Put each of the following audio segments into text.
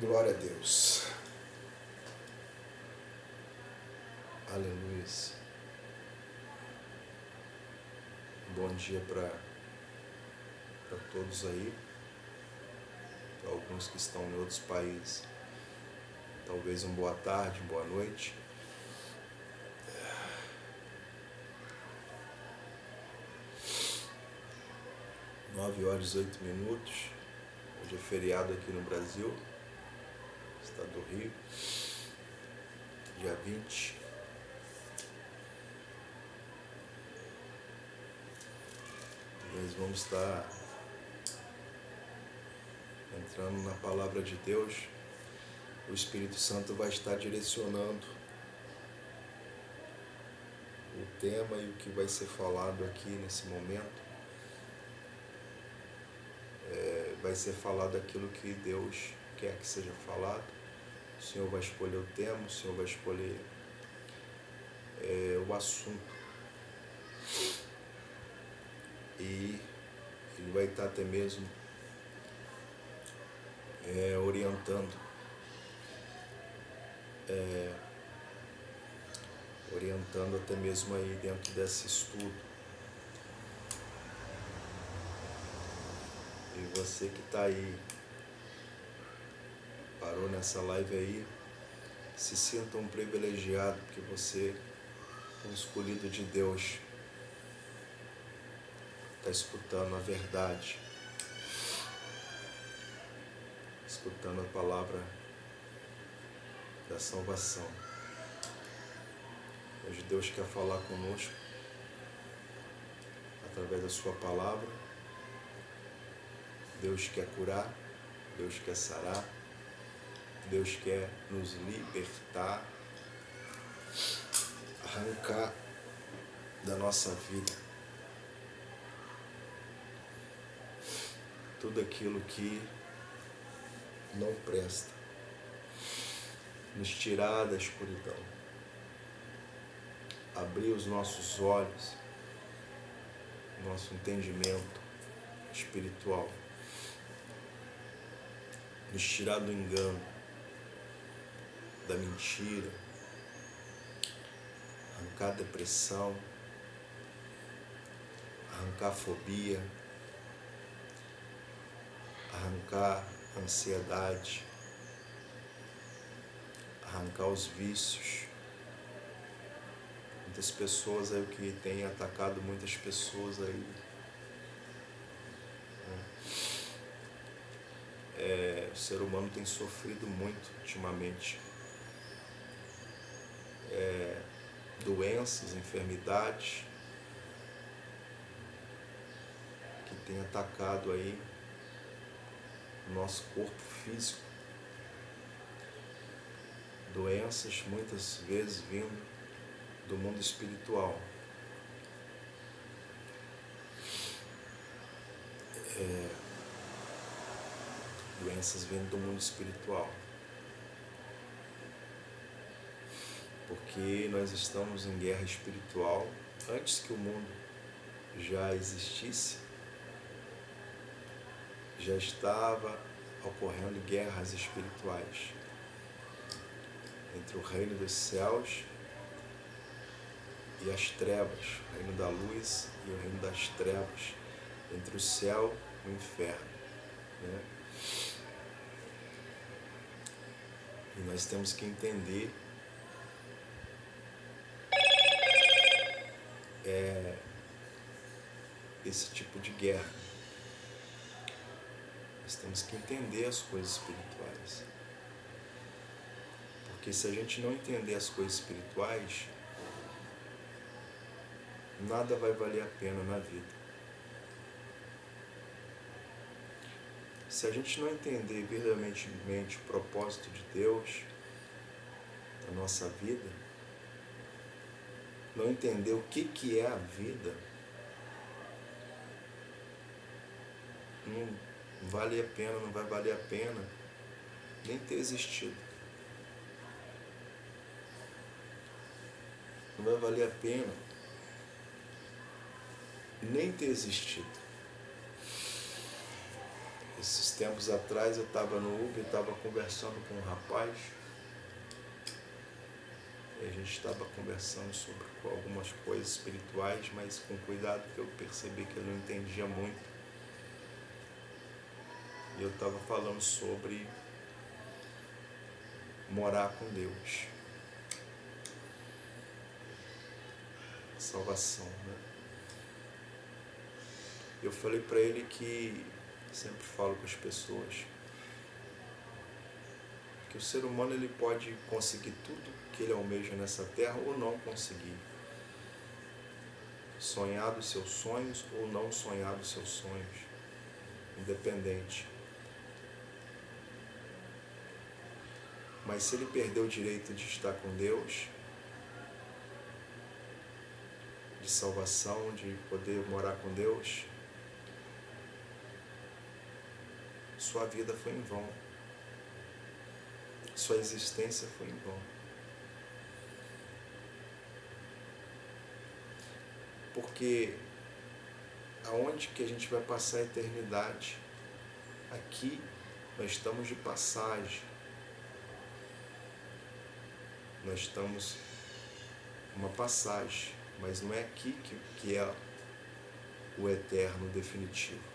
Glória a Deus. Aleluia. Bom dia para todos aí, para alguns que estão em outros países. Talvez uma boa tarde, uma boa noite. Nove horas e 8 minutos. Hoje é feriado aqui no Brasil, estado do Rio, dia 20. Nós vamos estar entrando na palavra de Deus. O Espírito Santo vai estar direcionando o tema e o que vai ser falado aqui nesse momento. Vai ser falado aquilo que Deus quer que seja falado. O Senhor vai escolher o tema, o Senhor vai escolher o assunto. E Ele vai estar até mesmo orientando até mesmo aí dentro desse estudo. E você que está aí, parou nessa live aí, se sinta um privilegiado, porque você é um escolhido de Deus, está escutando a verdade, escutando a palavra da salvação. Hoje Deus quer falar conosco através da sua palavra. Deus quer curar, Deus quer sarar, Deus quer nos libertar, arrancar da nossa vida tudo aquilo que não presta, nos tirar da escuridão, abrir os nossos olhos, nosso entendimento espiritual, nos tirar do engano, da mentira, arrancar a depressão, arrancar a fobia, arrancar a ansiedade, arrancar os vícios. Muitas pessoas aí, o que tem atacado muitas pessoas aí, o ser humano tem sofrido muito ultimamente. Doenças, enfermidades que tem atacado aí o nosso corpo físico. Doenças muitas vezes vindo do mundo espiritual. Doenças vindo do mundo espiritual. Porque nós estamos em guerra espiritual. Antes que o mundo já existisse, já estava ocorrendo guerras espirituais entre o reino dos céus e as trevas, o reino da luz e o reino das trevas, entre o céu e o inferno, né? E nós temos que entender esse tipo de guerra. Nós temos que entender as coisas espirituais. Porque se a gente não entender as coisas espirituais, nada vai valer a pena na vida. Se a gente não entender verdadeiramente o propósito de Deus na nossa vida, não entender o que é a vida, não vale a pena, não vai valer a pena nem ter existido. Não vai valer a pena nem ter existido. Esses tempos atrás eu estava no Uber, estava conversando com um rapaz, e a gente estava conversando sobre algumas coisas espirituais, mas com cuidado, porque eu percebi que ele não entendia muito. E eu estava falando sobre morar com Deus, salvação, né? Eu falei para ele que, sempre falo com as pessoas, que o ser humano ele pode conseguir tudo que ele almeja nessa terra ou não conseguir. Sonhar dos seus sonhos ou não sonhar dos seus sonhos, independente. Mas se ele perder o direito de estar com Deus, de salvação, de poder morar com Deus, sua vida foi em vão. Sua existência foi em vão. Porque aonde que a gente vai passar a eternidade? Aqui nós estamos de passagem. Nós estamos uma passagem, mas não é aqui que é o eterno definitivo.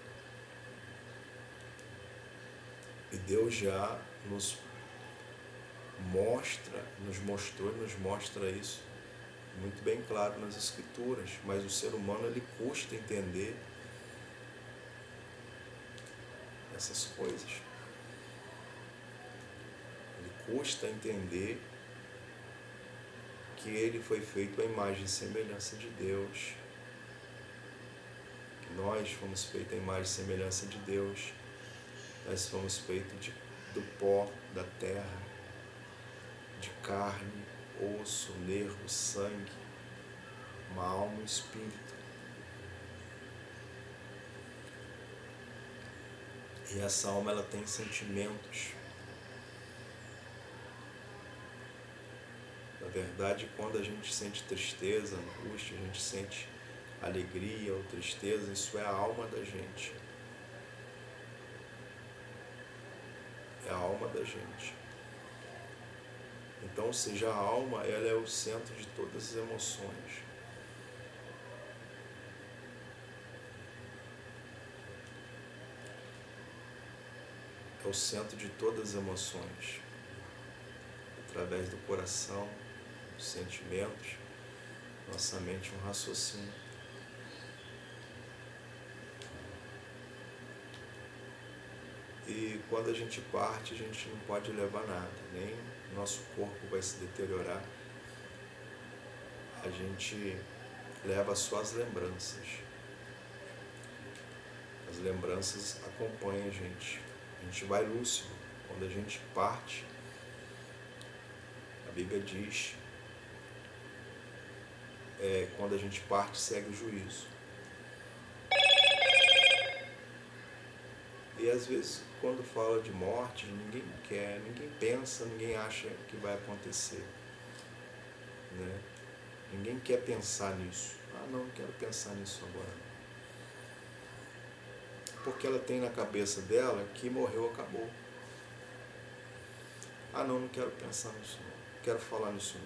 E Deus já nos mostrou e nos mostra isso muito bem claro nas Escrituras, mas o ser humano ele custa entender essas coisas. Ele custa entender que ele foi feito à imagem e semelhança de Deus, que nós fomos feitos à imagem e semelhança de Deus, nós fomos feitos do pó da terra, de carne, osso, nervo, sangue, uma alma e um espírito. E essa alma ela tem sentimentos. Na verdade, quando a gente sente tristeza, angústia, a gente sente alegria ou tristeza, isso é a alma da gente. É a alma da gente. Então, ou seja, a alma ela é o centro de todas as emoções. É o centro de todas as emoções. Através do coração, dos sentimentos, nossa mente é um raciocínio. E quando a gente parte, a gente não pode levar nada, nem nosso corpo vai se deteriorar. A gente leva só as lembranças. As lembranças acompanham a gente. A gente vai lúcido. Quando a gente parte, a Bíblia diz, quando a gente parte, segue o juízo. E às vezes, quando fala de morte, ninguém quer, ninguém pensa, ninguém acha que vai acontecer, né? Ninguém quer pensar nisso. Ah, não quero pensar nisso agora. Porque ela tem na cabeça dela que morreu, acabou. Ah, não quero pensar nisso não. Não quero falar nisso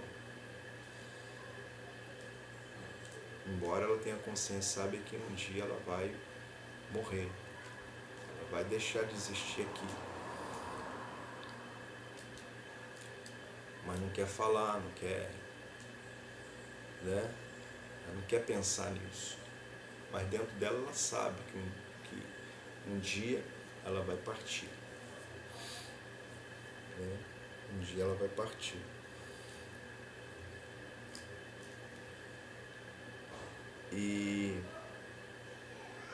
não. Embora ela tenha consciência, sabe que um dia ela vai morrer. Ela vai deixar de existir aqui. Mas não quer falar, não quer, né? Ela não quer pensar nisso. Mas dentro dela ela sabe que um dia ela vai partir. Né? Um dia ela vai partir. E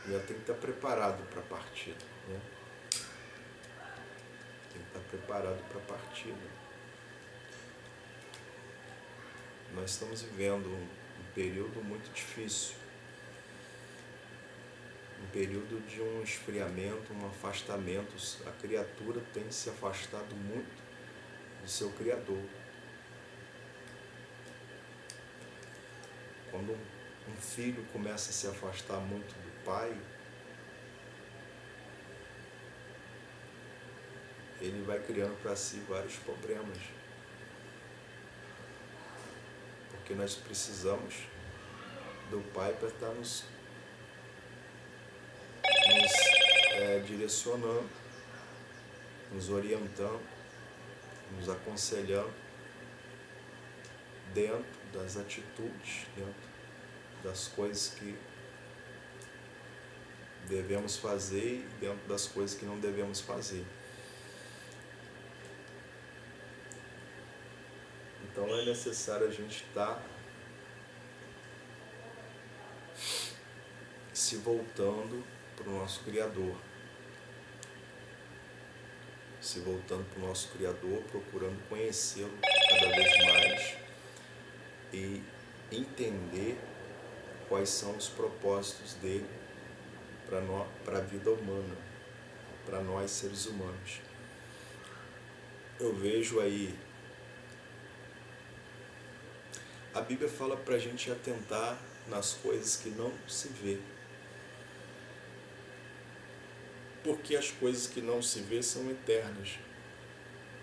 ela tem que estar preparado para a partida. Né? Tem que estar preparado para a partida. Nós estamos vivendo um período muito difícil. Um período de um esfriamento, um afastamento. A criatura tem se afastado muito do seu Criador. Quando um filho começa a se afastar muito do pai, ele vai criando para si vários problemas. Porque nós precisamos do Pai para estar nos direcionando, nos orientando, nos aconselhando dentro das atitudes, dentro das coisas que devemos fazer e dentro das coisas que não devemos fazer. Então é necessário a gente estar se voltando para o nosso Criador. Se voltando para o nosso Criador, procurando conhecê-lo cada vez mais e entender quais são os propósitos dele para a vida humana, para nós seres humanos. Eu vejo aí, a Bíblia fala para a gente atentar nas coisas que não se vê. Porque as coisas que não se vê são eternas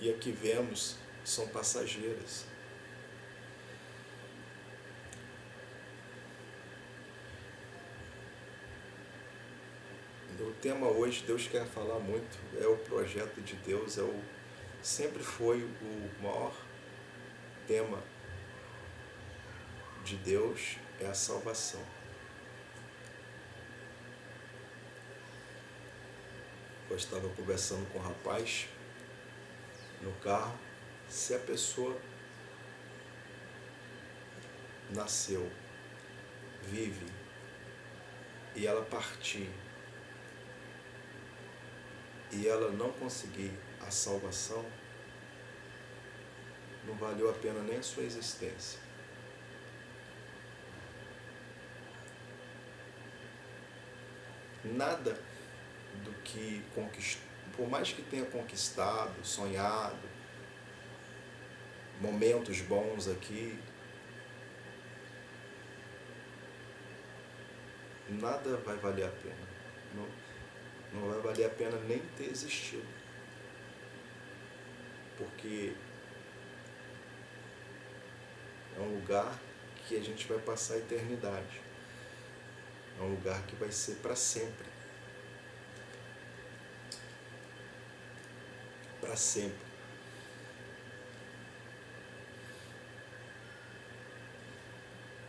e a que vemos são passageiras. O tema hoje, Deus quer falar muito, é o projeto de Deus, sempre foi o maior tema de Deus, é a salvação. Eu estava conversando com um rapaz no carro, se a pessoa nasceu, vive, e ela partir, e ela não conseguir a salvação, não valeu a pena nem a sua existência. Nada do que conquistou, por mais que tenha conquistado, sonhado, momentos bons aqui, nada vai valer a pena. Não vai valer a pena nem ter existido. Porque é um lugar que a gente vai passar a eternidade. É um lugar que vai ser para sempre. Para sempre.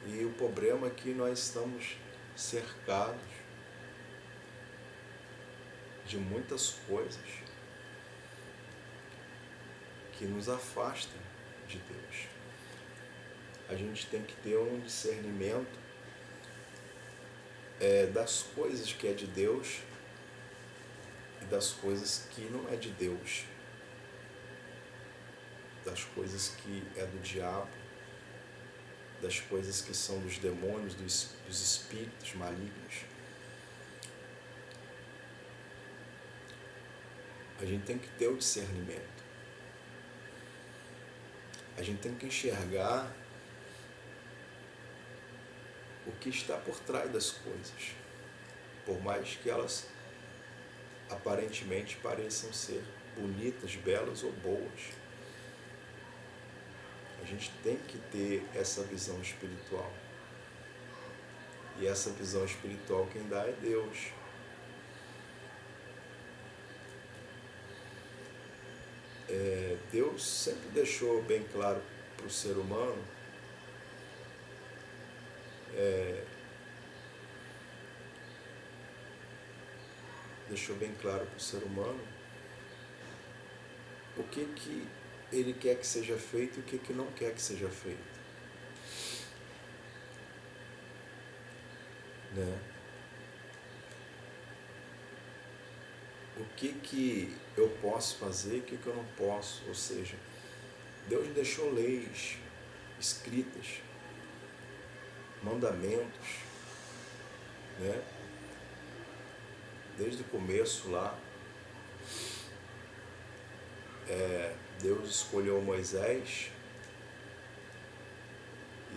E o problema é que nós estamos cercados de muitas coisas que nos afastam de Deus. A gente tem que ter um discernimento das coisas que é de Deus e das coisas que não é de Deus, das coisas que é do diabo, das coisas que são dos demônios, dos espíritos malignos. A gente tem que ter o discernimento. A gente tem que enxergar o que está por trás das coisas, por mais que elas aparentemente pareçam ser bonitas, belas ou boas. A gente tem que ter essa visão espiritual. E essa visão espiritual quem dá é Deus. Deus sempre deixou bem claro para o ser humano o que ele quer que seja feito e o que não quer que seja feito. Né? O que eu posso fazer e o que eu não posso. Ou seja, Deus deixou leis escritas, mandamentos, né? Desde o começo lá, Deus escolheu Moisés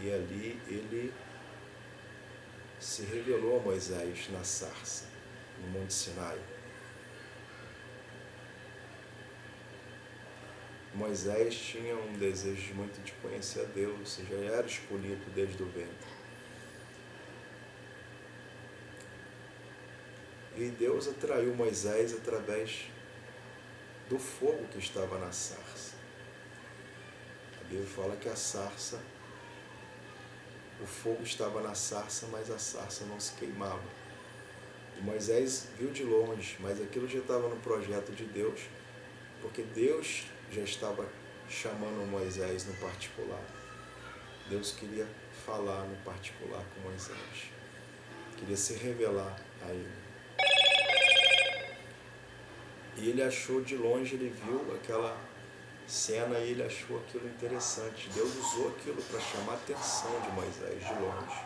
e ali ele se revelou a Moisés na sarça, no Monte Sinai. Moisés tinha um desejo muito de conhecer a Deus, já era escolhido desde o ventre. E Deus atraiu Moisés através do fogo que estava na sarça. A Bíblia fala que a sarça, o fogo estava na sarça, mas a sarça não se queimava. E Moisés viu de longe, mas aquilo já estava no projeto de Deus, porque Deus já estava chamando Moisés no particular. Deus queria falar no particular com Moisés, queria se revelar a ele. E ele achou de longe, ele viu aquela cena e ele achou aquilo interessante. Deus usou aquilo para chamar a atenção de Moisés de longe.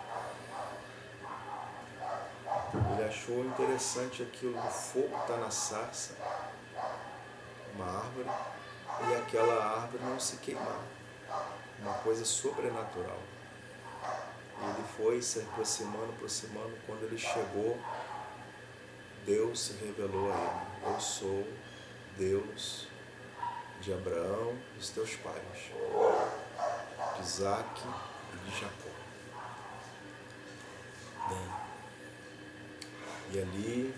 Ele achou interessante aquilo do fogo estar na sarça, uma árvore, e aquela árvore não se queimar. Uma coisa sobrenatural. E ele foi se aproximando, quando ele chegou, Deus se revelou a ele. Eu sou Deus de Abraão e dos teus pais, de Isaac e de Jacó. E ali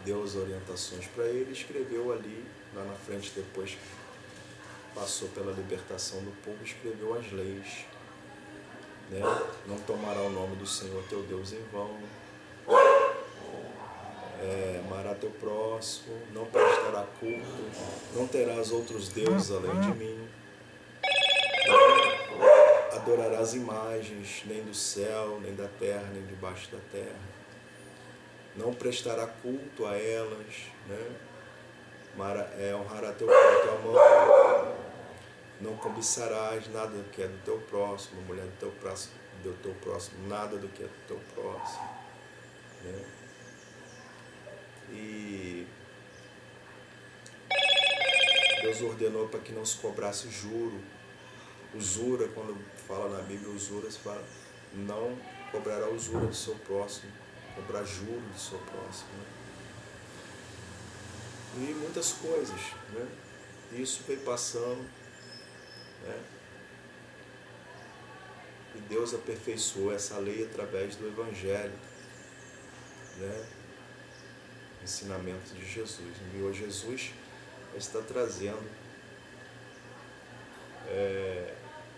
deu as orientações para ele, escreveu ali, lá na frente, depois passou pela libertação do povo, escreveu as leis. Não tomará o nome do Senhor teu Deus em vão, amará teu próximo, não prestará culto, não terás outros deuses além de mim, adorarás imagens, nem do céu, nem da terra, nem debaixo da terra, não prestará culto a elas, honrará teu pai e tua mãe, não cobiçarás nada do que é do teu próximo, mulher do teu próximo, nada do que é do teu próximo. E Deus ordenou para que não se cobrasse juro. Usura, quando fala na Bíblia usura, se fala, não cobrará usura do seu próximo, cobrar juro do seu próximo. E muitas coisas. Isso veio passando. E Deus aperfeiçoou essa lei através do Evangelho. Ensinamento de Jesus. Enviou Jesus, está trazendo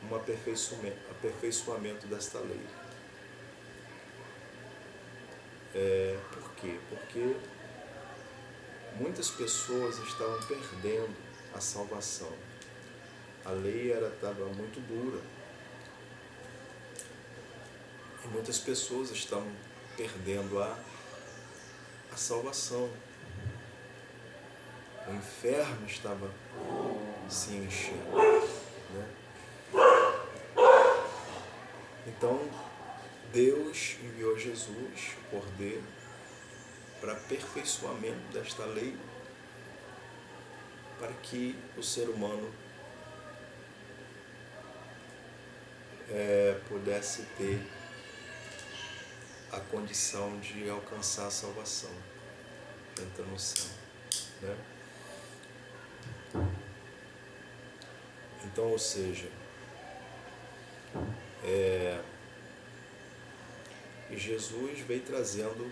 um aperfeiçoamento desta lei. Por quê? Porque muitas pessoas estavam perdendo a salvação. A lei estava muito dura. E muitas pessoas estavam perdendo a salvação. O inferno estava se enchendo. Então, Deus enviou Jesus, o Cordeiro, para aperfeiçoamento desta lei, para que o ser humano pudesse ter a condição de alcançar a salvação, entrar no céu. Então, ou seja, Jesus veio trazendo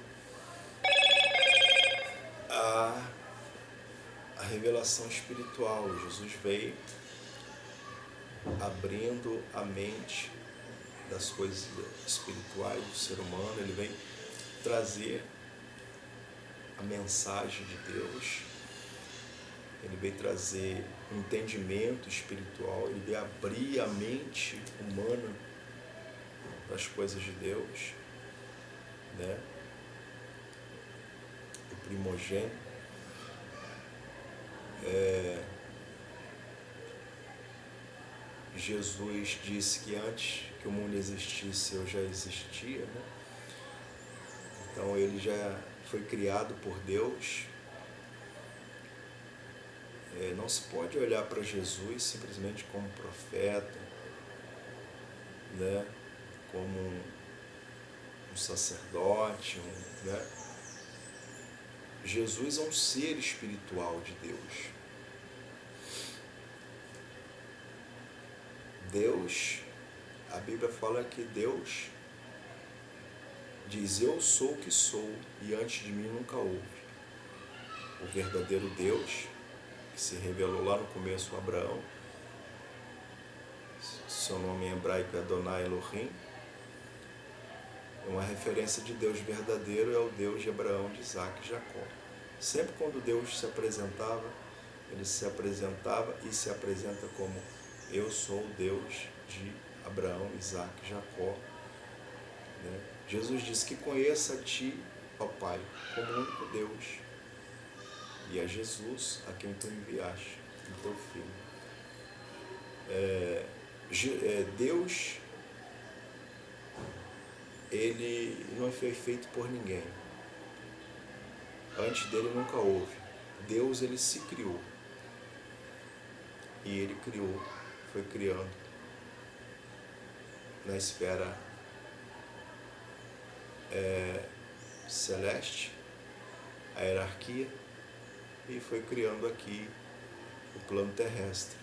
a revelação espiritual. Jesus veio abrindo a mente das coisas espirituais do ser humano. Ele vem trazer a mensagem de Deus, ele veio trazer um entendimento espiritual, ele veio abrir a mente humana para as coisas de Deus, o primogênito. Jesus disse que antes que o mundo existisse, eu já existia, Então ele já foi criado por Deus. Não se pode olhar para Jesus simplesmente como profeta, como um sacerdote, Jesus é um ser espiritual de Deus. Deus, a Bíblia fala que Deus diz: eu sou o que sou, e antes de mim nunca houve. O verdadeiro Deus, que se revelou lá no começo a Abraão, seu nome em hebraico é Adonai Elohim, é uma referência de Deus verdadeiro, é o Deus de Abraão, de Isaac e Jacó. Sempre quando Deus se apresentava, ele se apresentava e se apresenta como: eu sou o Deus de Abraão, Isaac e Jacó. Né? Jesus disse que conheça a ti, ó Pai, como o único Deus, e a Jesus a quem tu enviaste, o teu Filho. Deus, ele não foi feito por ninguém. Antes dele nunca houve. Deus, ele se criou. E ele criou, foi criando na esfera celeste, a hierarquia, e foi criando aqui o plano terrestre.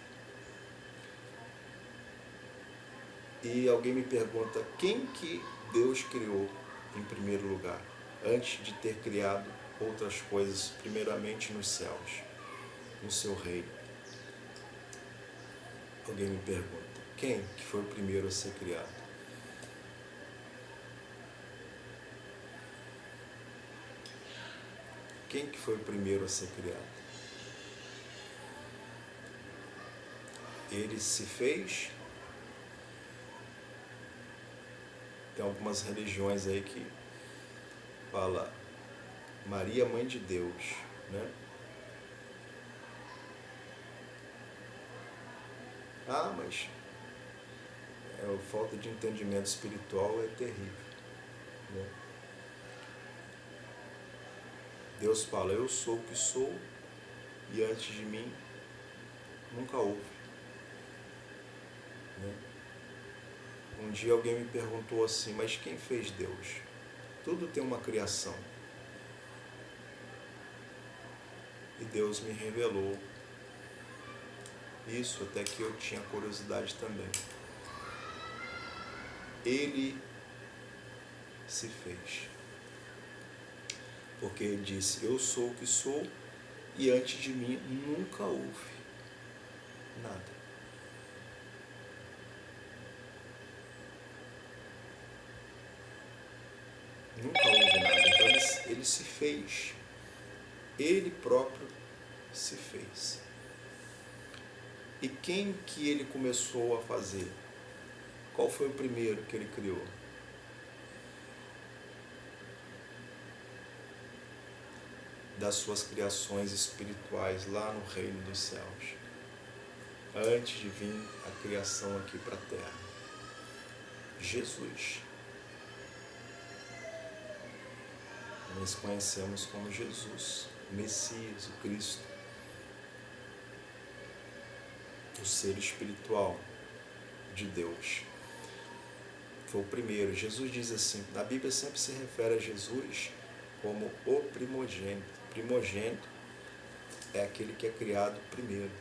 E alguém me pergunta: quem que Deus criou em primeiro lugar, antes de ter criado outras coisas, primeiramente nos céus, no seu reino? Alguém me pergunta: quem que foi o primeiro a ser criado? Quem que foi o primeiro a ser criado? Ele se fez. Tem algumas religiões aí que fala Maria, mãe de Deus, né? Ah, mas a falta de entendimento espiritual é terrível, né? Deus fala: eu sou o que sou, e antes de mim nunca houve. Né? Um dia alguém me perguntou assim: mas quem fez Deus? Tudo tem uma criação. E Deus me revelou isso, até que eu tinha curiosidade também. Ele se fez. Porque ele disse: eu sou o que sou, e antes de mim nunca houve nada. Nunca houve nada. Então ele se fez. Ele próprio se fez. E quem que ele começou a fazer? Qual foi o primeiro que ele criou? Das suas criações espirituais lá no reino dos céus, antes de vir a criação aqui para a terra. Jesus. Nós conhecemos como Jesus, o Messias, o Cristo, o ser espiritual de Deus. Foi o primeiro. Jesus diz assim, na Bíblia sempre se refere a Jesus como o primogênito. Primogênito é aquele que é criado primeiro.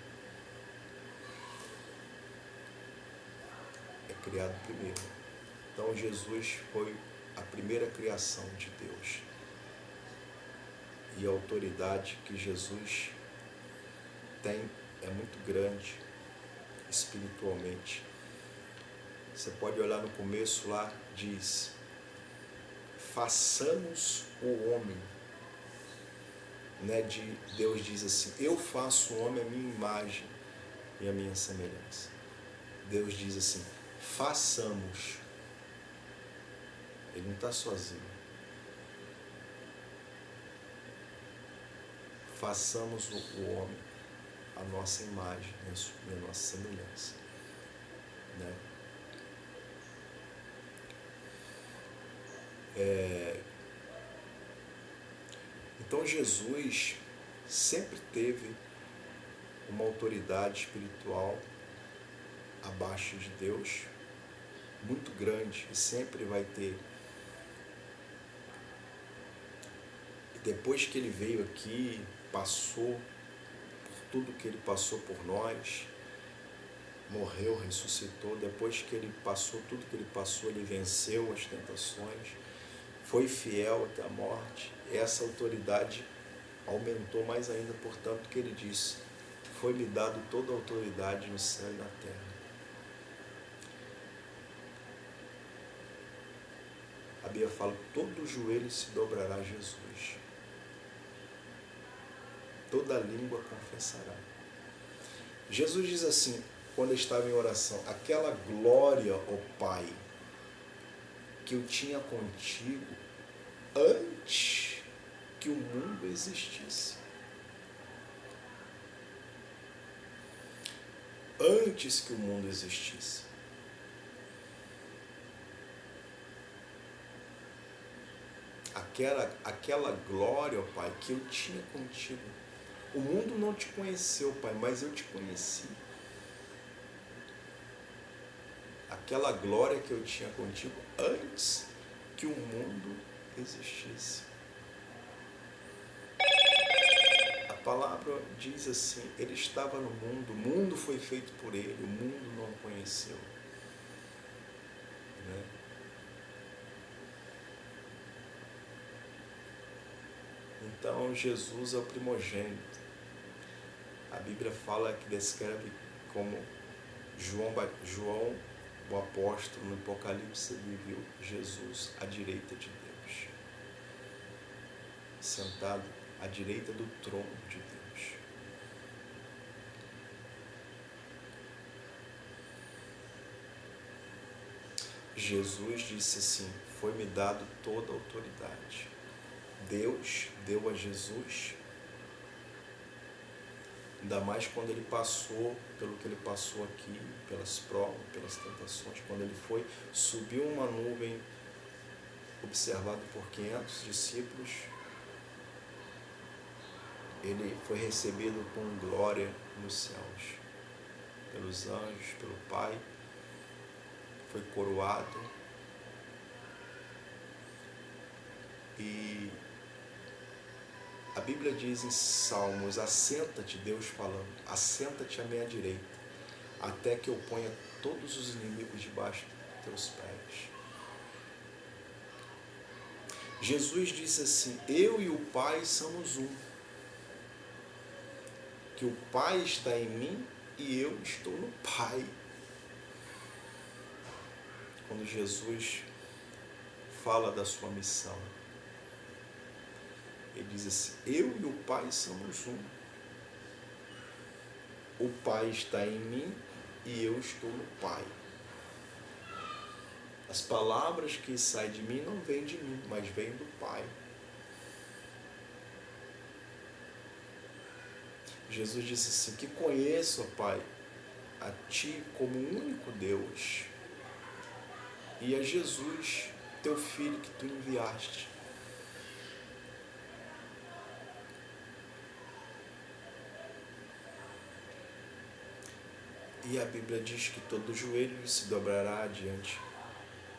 É criado primeiro. Então Jesus foi a primeira criação de Deus. E a autoridade que Jesus tem é muito grande espiritualmente. Você pode olhar no começo lá, diz: façamos o homem. Né? Deus diz assim: eu faço o homem à minha imagem e à minha semelhança. Deus diz assim: façamos. Ele não está sozinho. Façamos o homem à nossa imagem e à nossa semelhança. Né? Então Jesus sempre teve uma autoridade espiritual abaixo de Deus, muito grande, e sempre vai ter. E depois que ele veio aqui, passou por tudo que ele passou por nós, morreu, ressuscitou, depois que ele passou tudo que ele passou, ele venceu as tentações, foi fiel até a morte. Essa autoridade aumentou mais ainda, portanto, que ele disse: foi-me dado toda a autoridade no céu e na terra. A Bíblia fala: todo joelho se dobrará a Jesus, toda língua confessará. Jesus diz assim, quando estava em oração: aquela glória, ó Pai, que eu tinha contigo antes que o mundo existisse. Antes que o mundo existisse. Aquela glória, ó Pai, que eu tinha contigo. O mundo não te conheceu, Pai, mas eu te conheci. Aquela glória que eu tinha contigo antes que o mundo existisse. A palavra diz assim: ele estava no mundo, o mundo foi feito por ele, o mundo não o conheceu. Né? Então Jesus é o primogênito. A Bíblia fala que descreve como João, o apóstolo, no Apocalipse, ele viu Jesus à direita de Deus, sentado à direita do trono de Deus. Jesus disse assim: foi-me dado toda a autoridade. Deus deu a Jesus, ainda mais quando ele passou pelo que ele passou aqui, pelas provas, pelas tentações, quando ele foi, subiu uma nuvem, observado por 500 discípulos, ele foi recebido com glória nos céus, pelos anjos, pelo Pai, foi coroado, e a Bíblia diz em Salmos: assenta-te, Deus falando, assenta-te à minha direita, até que eu ponha todos os inimigos debaixo dos teus pés. Jesus disse assim: eu e o Pai somos um. Que o Pai está em mim e eu estou no Pai. Quando Jesus fala da sua missão, ele diz assim: eu e o Pai somos um. O Pai está em mim e eu estou no Pai. As palavras que saem de mim não vêm de mim, mas vêm do Pai. Jesus disse assim: que conheço, ó Pai, a Ti como o único Deus e a Jesus, Teu Filho que Tu enviaste. E a Bíblia diz que todo joelho se dobrará diante.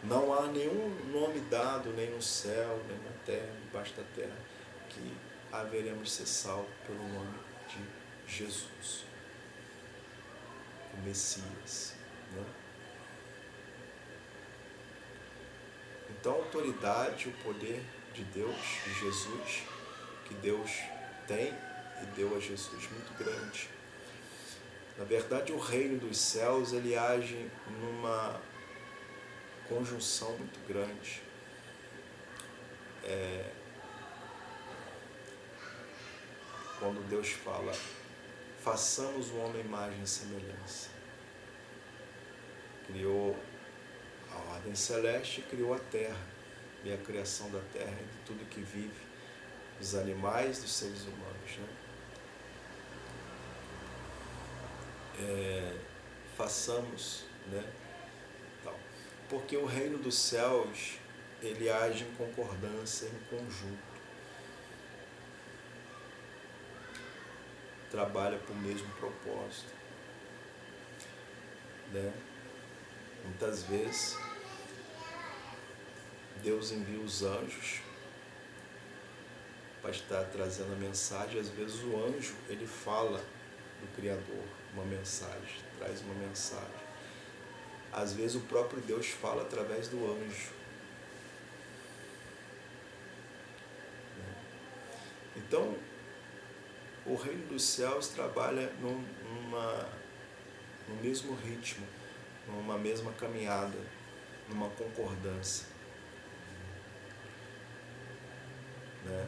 Não há nenhum nome dado, nem no céu, nem na terra, debaixo da terra, que haveremos ser salvos pelo nome de Jesus, o Messias. Né? Então a autoridade, o poder de Deus, de Jesus, que Deus tem e deu a Jesus, muito grande. Na verdade, o reino dos céus, ele age numa conjunção muito grande. Quando Deus fala: façamos o homem à imagem e semelhança. Criou a ordem celeste, criou a terra, e a criação da terra e de tudo que vive, dos animais, dos seres humanos. Né? Façamos, né? Porque o reino dos céus, ele age em concordância, em conjunto. Trabalha para o mesmo propósito. Né? Muitas vezes, Deus envia os anjos para estar trazendo a mensagem. Às vezes o anjo, ele fala do Criador, uma mensagem, traz uma mensagem. Às vezes o próprio Deus fala através do anjo. Então, o reino dos céus trabalha no mesmo ritmo, numa mesma caminhada, numa concordância. Né?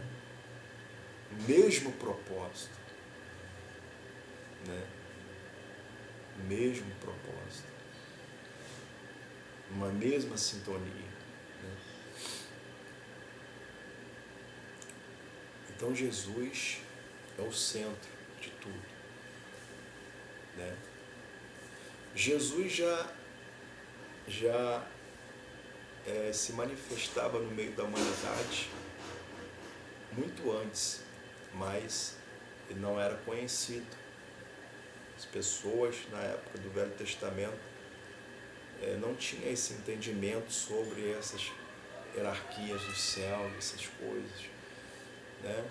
Mesmo propósito. Né? Mesmo propósito. Uma mesma sintonia. Né? Então Jesus é o centro de tudo. Né? Jesus já se manifestava no meio da humanidade muito antes, mas ele não era conhecido. As pessoas na época do Velho Testamento não tinham esse entendimento sobre essas hierarquias do céu, essas coisas. Né?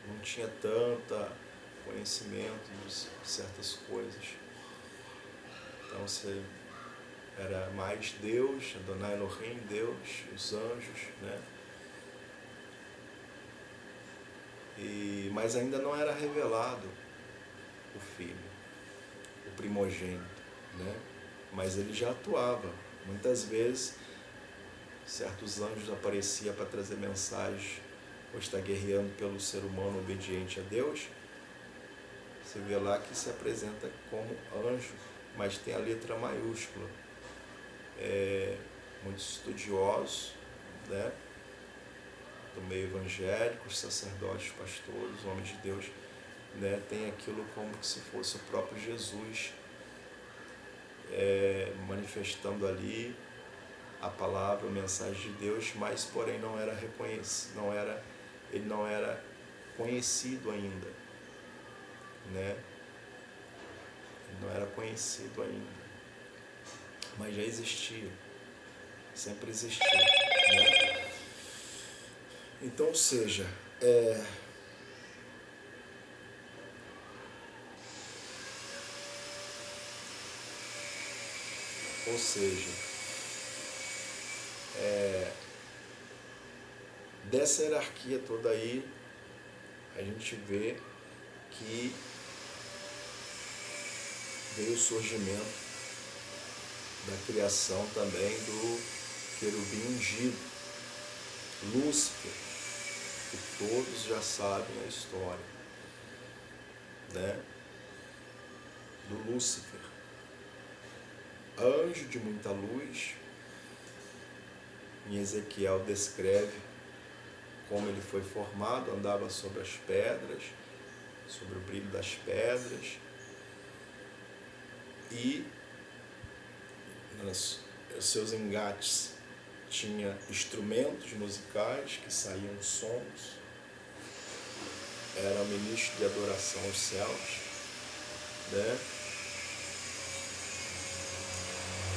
Não tinha tanto conhecimento de certas coisas. Então você era mais Deus, Adonai Elohim, Deus, os anjos, né? Mas ainda não era revelado o Filho, o primogênito, né? Mas ele já atuava. Muitas vezes, certos anjos apareciam para trazer mensagens, ou está guerreando pelo ser humano obediente a Deus. Você vê lá que se apresenta como anjo, mas tem a letra maiúscula. Muitos estudiosos, né, do meio evangélico, os sacerdotes, pastores, homens de Deus, né, tem aquilo como se fosse o próprio Jesus manifestando ali a palavra, a mensagem de Deus, mas porém não era reconhecido, ele não era conhecido ainda, né? Ele não era conhecido ainda, mas já existia, sempre existiu, né? Então, ou seja, dessa hierarquia toda aí, a gente vê que veio o surgimento da criação também do querubim ungido, Lúcifer, que todos já sabem a história, né? Do Lúcifer, anjo de muita luz. Em Ezequiel descreve como ele foi formado, andava sobre as pedras, sobre o brilho das pedras, e nos seus engates tinha instrumentos musicais que saíam sons, era o ministro de adoração aos céus, né?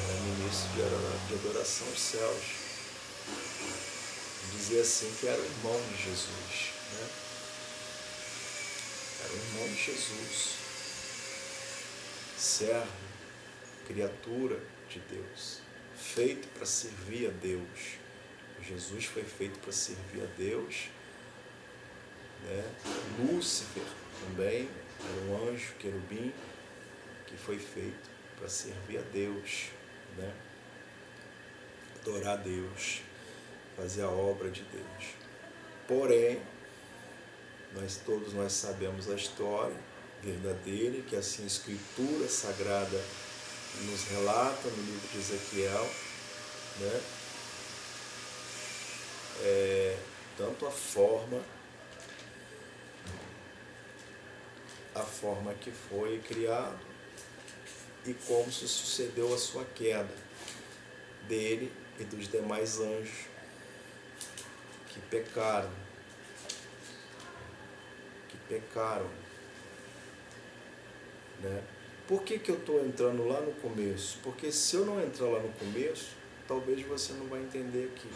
Era ministro de adoração aos céus. Dizia assim que era o irmão de Jesus, né? Era o irmão de Jesus, servo, criatura de Deus, feito para servir a Deus. Jesus foi feito para servir a Deus, né? Lúcifer também era um anjo, querubim, que foi feito para servir a Deus, né? Adorar a Deus, fazer a obra de Deus. Porém, todos nós sabemos a história verdadeira, que assim a Escritura Sagrada nos relata no livro de Ezequiel, né? Tanto a forma que foi criado e como se sucedeu a sua queda dele e dos demais anjos que pecaram, né? Por que eu estou entrando lá no começo? Porque se eu não entrar lá no começo, talvez você não vai entender aqui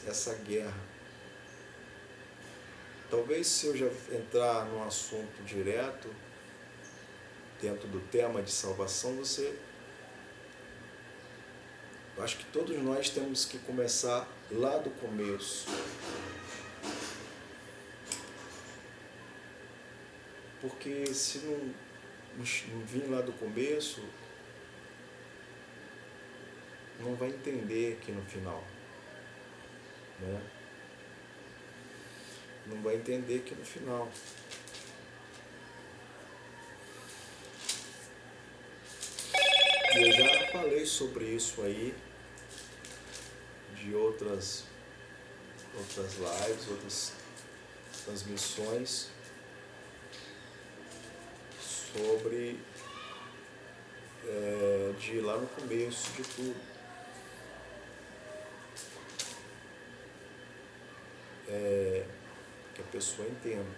essa guerra Talvez se eu já entrar num assunto direto, dentro do tema de salvação, eu acho que todos nós temos que começar lá do começo. Porque se não vir lá do começo, não vai entender aqui no final, né? Não vai entender aqui no final. E eu já falei sobre isso aí, de outras lives, outras transmissões, sobre de ir lá no começo de tudo. Que a pessoa entenda.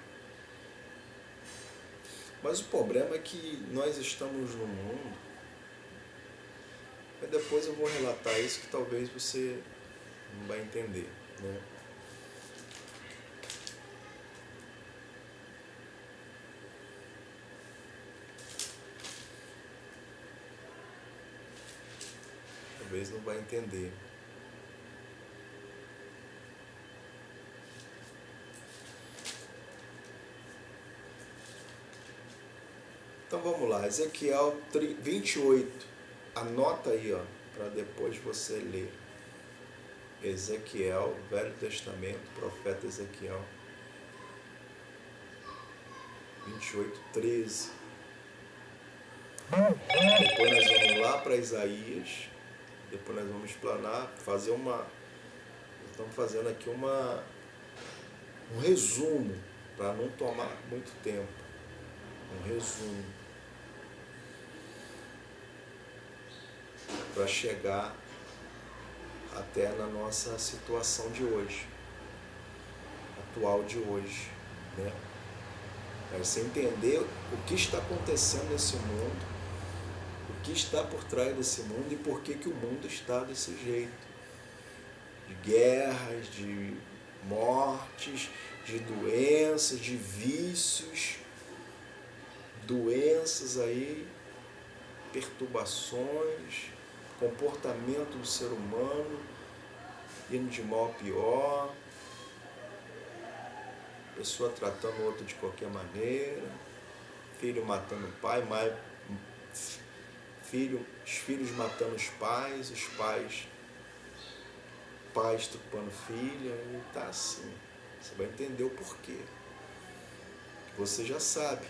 Mas o problema é que nós estamos no mundo, e depois eu vou relatar isso que talvez você não vai entender, né? Talvez não vai entender. Então vamos lá, Ezequiel 28. Anota aí, ó, para depois você ler. Ezequiel, Velho Testamento, profeta Ezequiel 28, 13. Depois nós vamos lá para Isaías. Depois nós vamos explanar, fazer estamos fazendo aqui um resumo, para não tomar muito tempo. Um resumo. Para chegar até na nossa situação de hoje, atual de hoje, né? Para você entender o que está acontecendo nesse mundo, o que está por trás desse mundo e por que o mundo está desse jeito. De guerras, de mortes, de doenças, de vícios, doenças aí, perturbações, comportamento do ser humano indo de mal a pior, pessoa tratando o outro de qualquer maneira, filho matando o pai, os filhos matando os pais estuprando filha, e tá assim. Você vai entender o porquê. Você já sabe.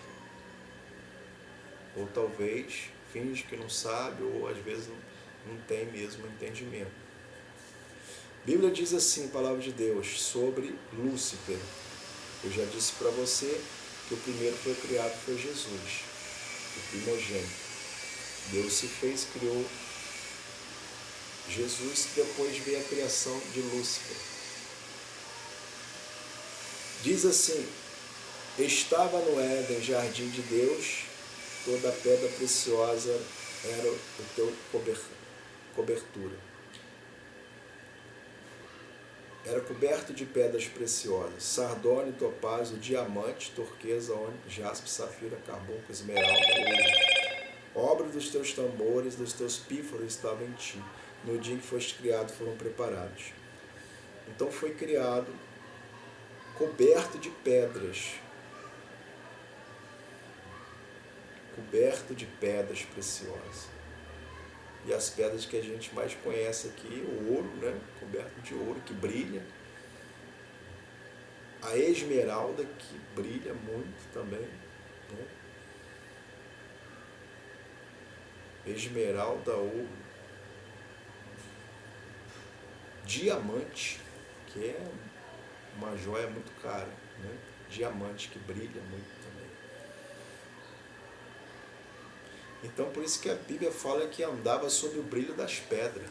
Ou talvez finge que não sabe, ou às vezes não tem mesmo entendimento. A Bíblia diz assim, palavra de Deus, sobre Lúcifer. Eu já disse para você que o primeiro foi criado foi Jesus, o primogênito. Deus se fez, criou Jesus, depois veio a criação de Lúcifer. Diz assim: estava no Éden, jardim de Deus, toda pedra preciosa era o teu cobertura. Era coberto de pedras preciosas, sardônio, topázio, diamante, turquesa, ônix, jaspe, safira, carbunco, esmeralda, ouro. Obra dos teus tambores, dos teus pífaros estava em ti. No dia em que foste criado foram preparados. Então foi criado coberto de pedras. Coberto de pedras preciosas. E as pedras que a gente mais conhece aqui, o ouro, né? Coberto de ouro, que brilha. A esmeralda, que brilha muito também, né? Esmeralda, ouro. Diamante, que é uma joia muito cara, né? Diamante, que brilha muito também. Então, por isso que a Bíblia fala que andava sob o brilho das pedras.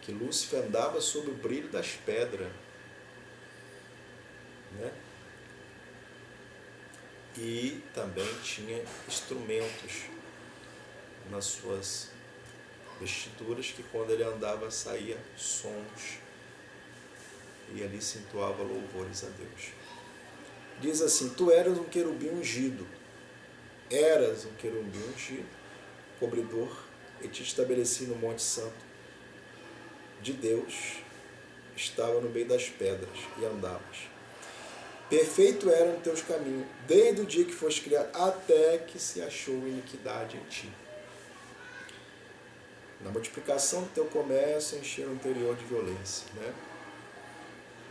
Que Lúcifer andava sob o brilho das pedras. Né? E também tinha instrumentos nas suas vestiduras, que quando ele andava saía sons. e ali se entoava louvores a Deus. Diz assim: tu eras um querubim ungido, cobridor, e te estabeleci no Monte Santo de Deus, estava no meio das pedras e andavas. Perfeito eram os teus caminhos, desde o dia que foste criado, até que se achou iniquidade em ti. Na multiplicação do teu comércio encheram o interior de violência, né?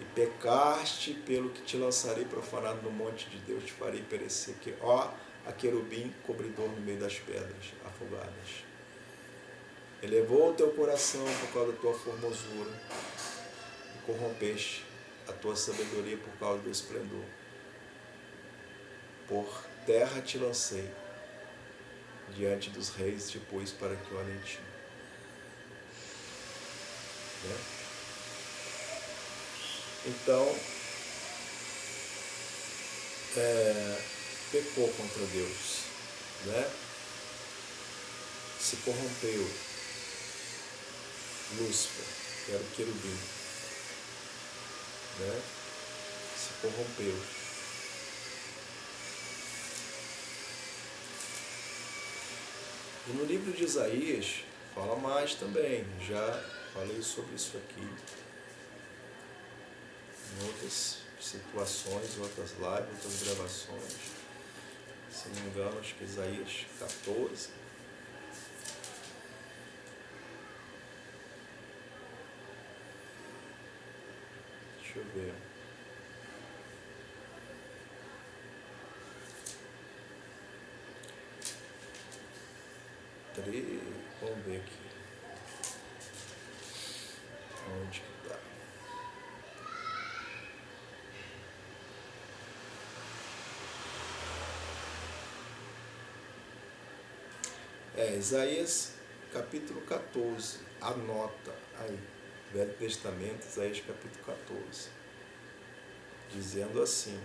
E pecaste, pelo que te lançarei profanado no monte de Deus, te farei perecer, que ó, a querubim cobridor no meio das pedras afogadas. Elevou o teu coração por causa da tua formosura, e corrompeste a tua sabedoria por causa do esplendor. Por terra te lancei, diante dos reis te pus para que olhem em ti. Né? Então, pecou contra Deus, né? Se corrompeu. Lúcifer, que era o querubim, né? Se corrompeu. E no livro de Isaías fala mais também, já falei sobre isso aqui em outras situações, outras lives, outras gravações. Se não me engano, acho que Isaías 14. Deixa eu ver. Vamos ver aqui. Onde que tá? Isaías capítulo 14. Anota aí. Velho Testamento, Isaías capítulo 14. Dizendo assim.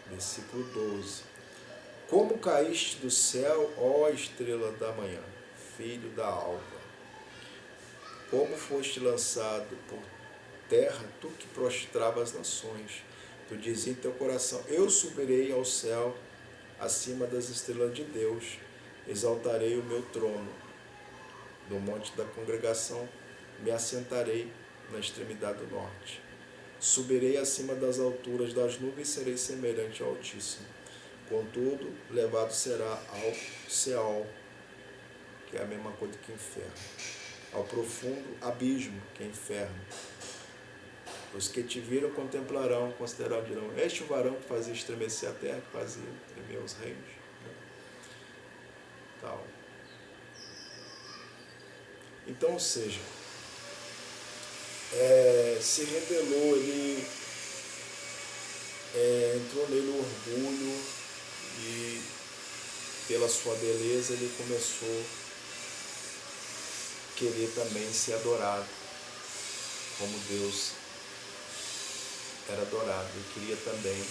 Versículo 12. Como caíste do céu, ó estrela da manhã, filho da alva. Como foste lançado por terra, tu que prostrava as nações. Tu dizia em teu coração: eu subirei ao céu, acima das estrelas de Deus, exaltarei o meu trono. No monte da congregação me assentarei na extremidade do norte. Subirei acima das alturas das nuvens, serei semelhante ao Altíssimo. Contudo, levado será ao Seol, que é a mesma coisa que inferno, ao profundo abismo, que é inferno. Os que te viram contemplarão, considerarão, dirão: este o varão que fazia estremecer a terra, que fazia tremer os reinos. Tal. Então, ou seja, se rebelou, ele entrou nele o orgulho e pela sua beleza ele começou a querer também ser adorado como Deus era adorado. Ele queria também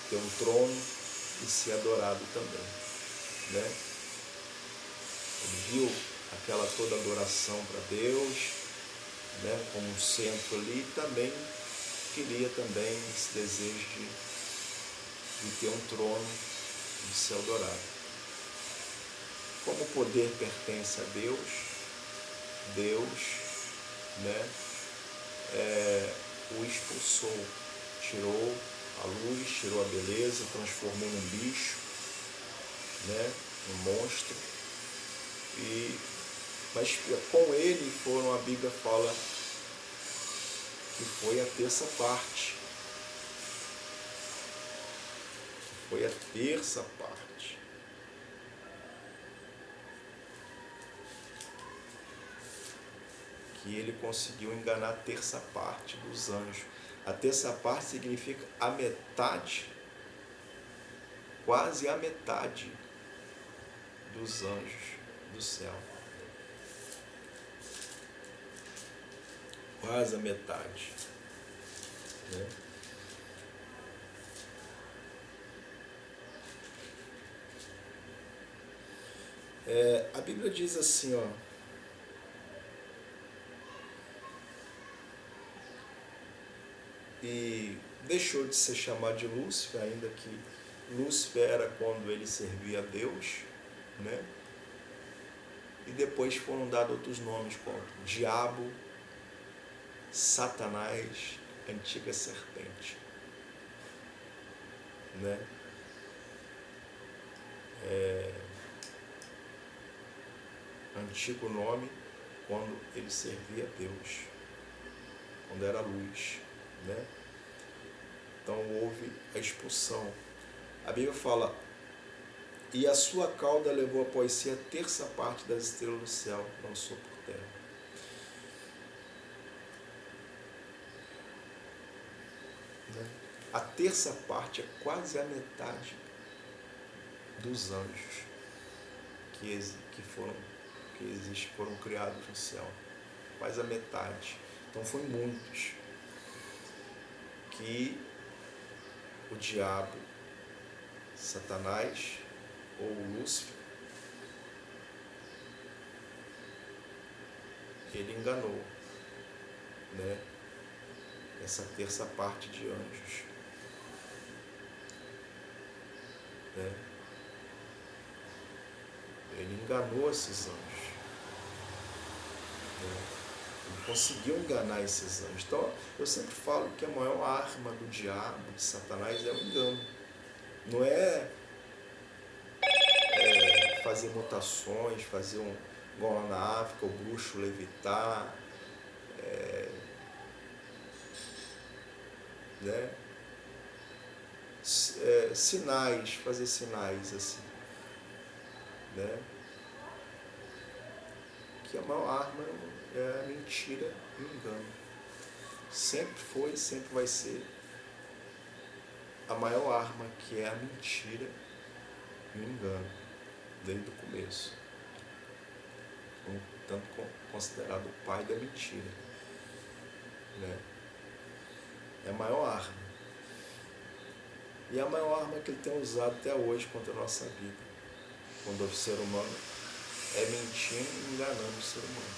ter um trono e ser adorado também, né? Ele viu aquela toda adoração para Deus, né, como um centro ali, e também queria também esse desejo de ter um trono, de ser adorado. Como o poder pertence a Deus, né, o expulsou, tirou a luz, tirou a beleza, transformou num bicho, né, um monstro. Mas com ele foram, a Bíblia fala que foi a terça parte. Foi a terça parte. Que ele conseguiu enganar a terça parte dos anjos. A terça parte significa a metade, quase a metade dos anjos do céu. Quase a metade, né? A Bíblia diz assim, ó, e deixou de ser chamado de Lúcifer, ainda que Lúcifer era quando ele servia a Deus, né? E depois foram dados outros nomes, como Diabo, Satanás, antiga serpente, né? Antigo nome quando ele servia a Deus, quando era luz, né? Então houve a expulsão. A Bíblia fala: e a sua cauda levou após si a terça parte das estrelas do céu, lançou por terra. Né? A terça parte é quase a metade dos anjos que foram criados no céu. Quase a metade. Então foi muitos que o diabo, Satanás ou Lúcifer, ele enganou, né? Essa terça parte de anjos, né? Ele enganou esses anjos, né? Ele conseguiu enganar esses anjos. Então eu sempre falo que a maior arma do diabo, de Satanás, é o engano. Não é fazer mutações, fazer igual lá na África, o bruxo levitar, né? Sinais, fazer sinais assim, né? Que a maior arma é a mentira e o engano. Sempre foi e sempre vai ser a maior arma, que é a mentira e o engano, desde o começo. Tanto considerado o pai da mentira, né? É a maior arma. E a maior arma que ele tem usado até hoje contra a nossa vida, contra o ser humano, é mentindo e enganando o ser humano.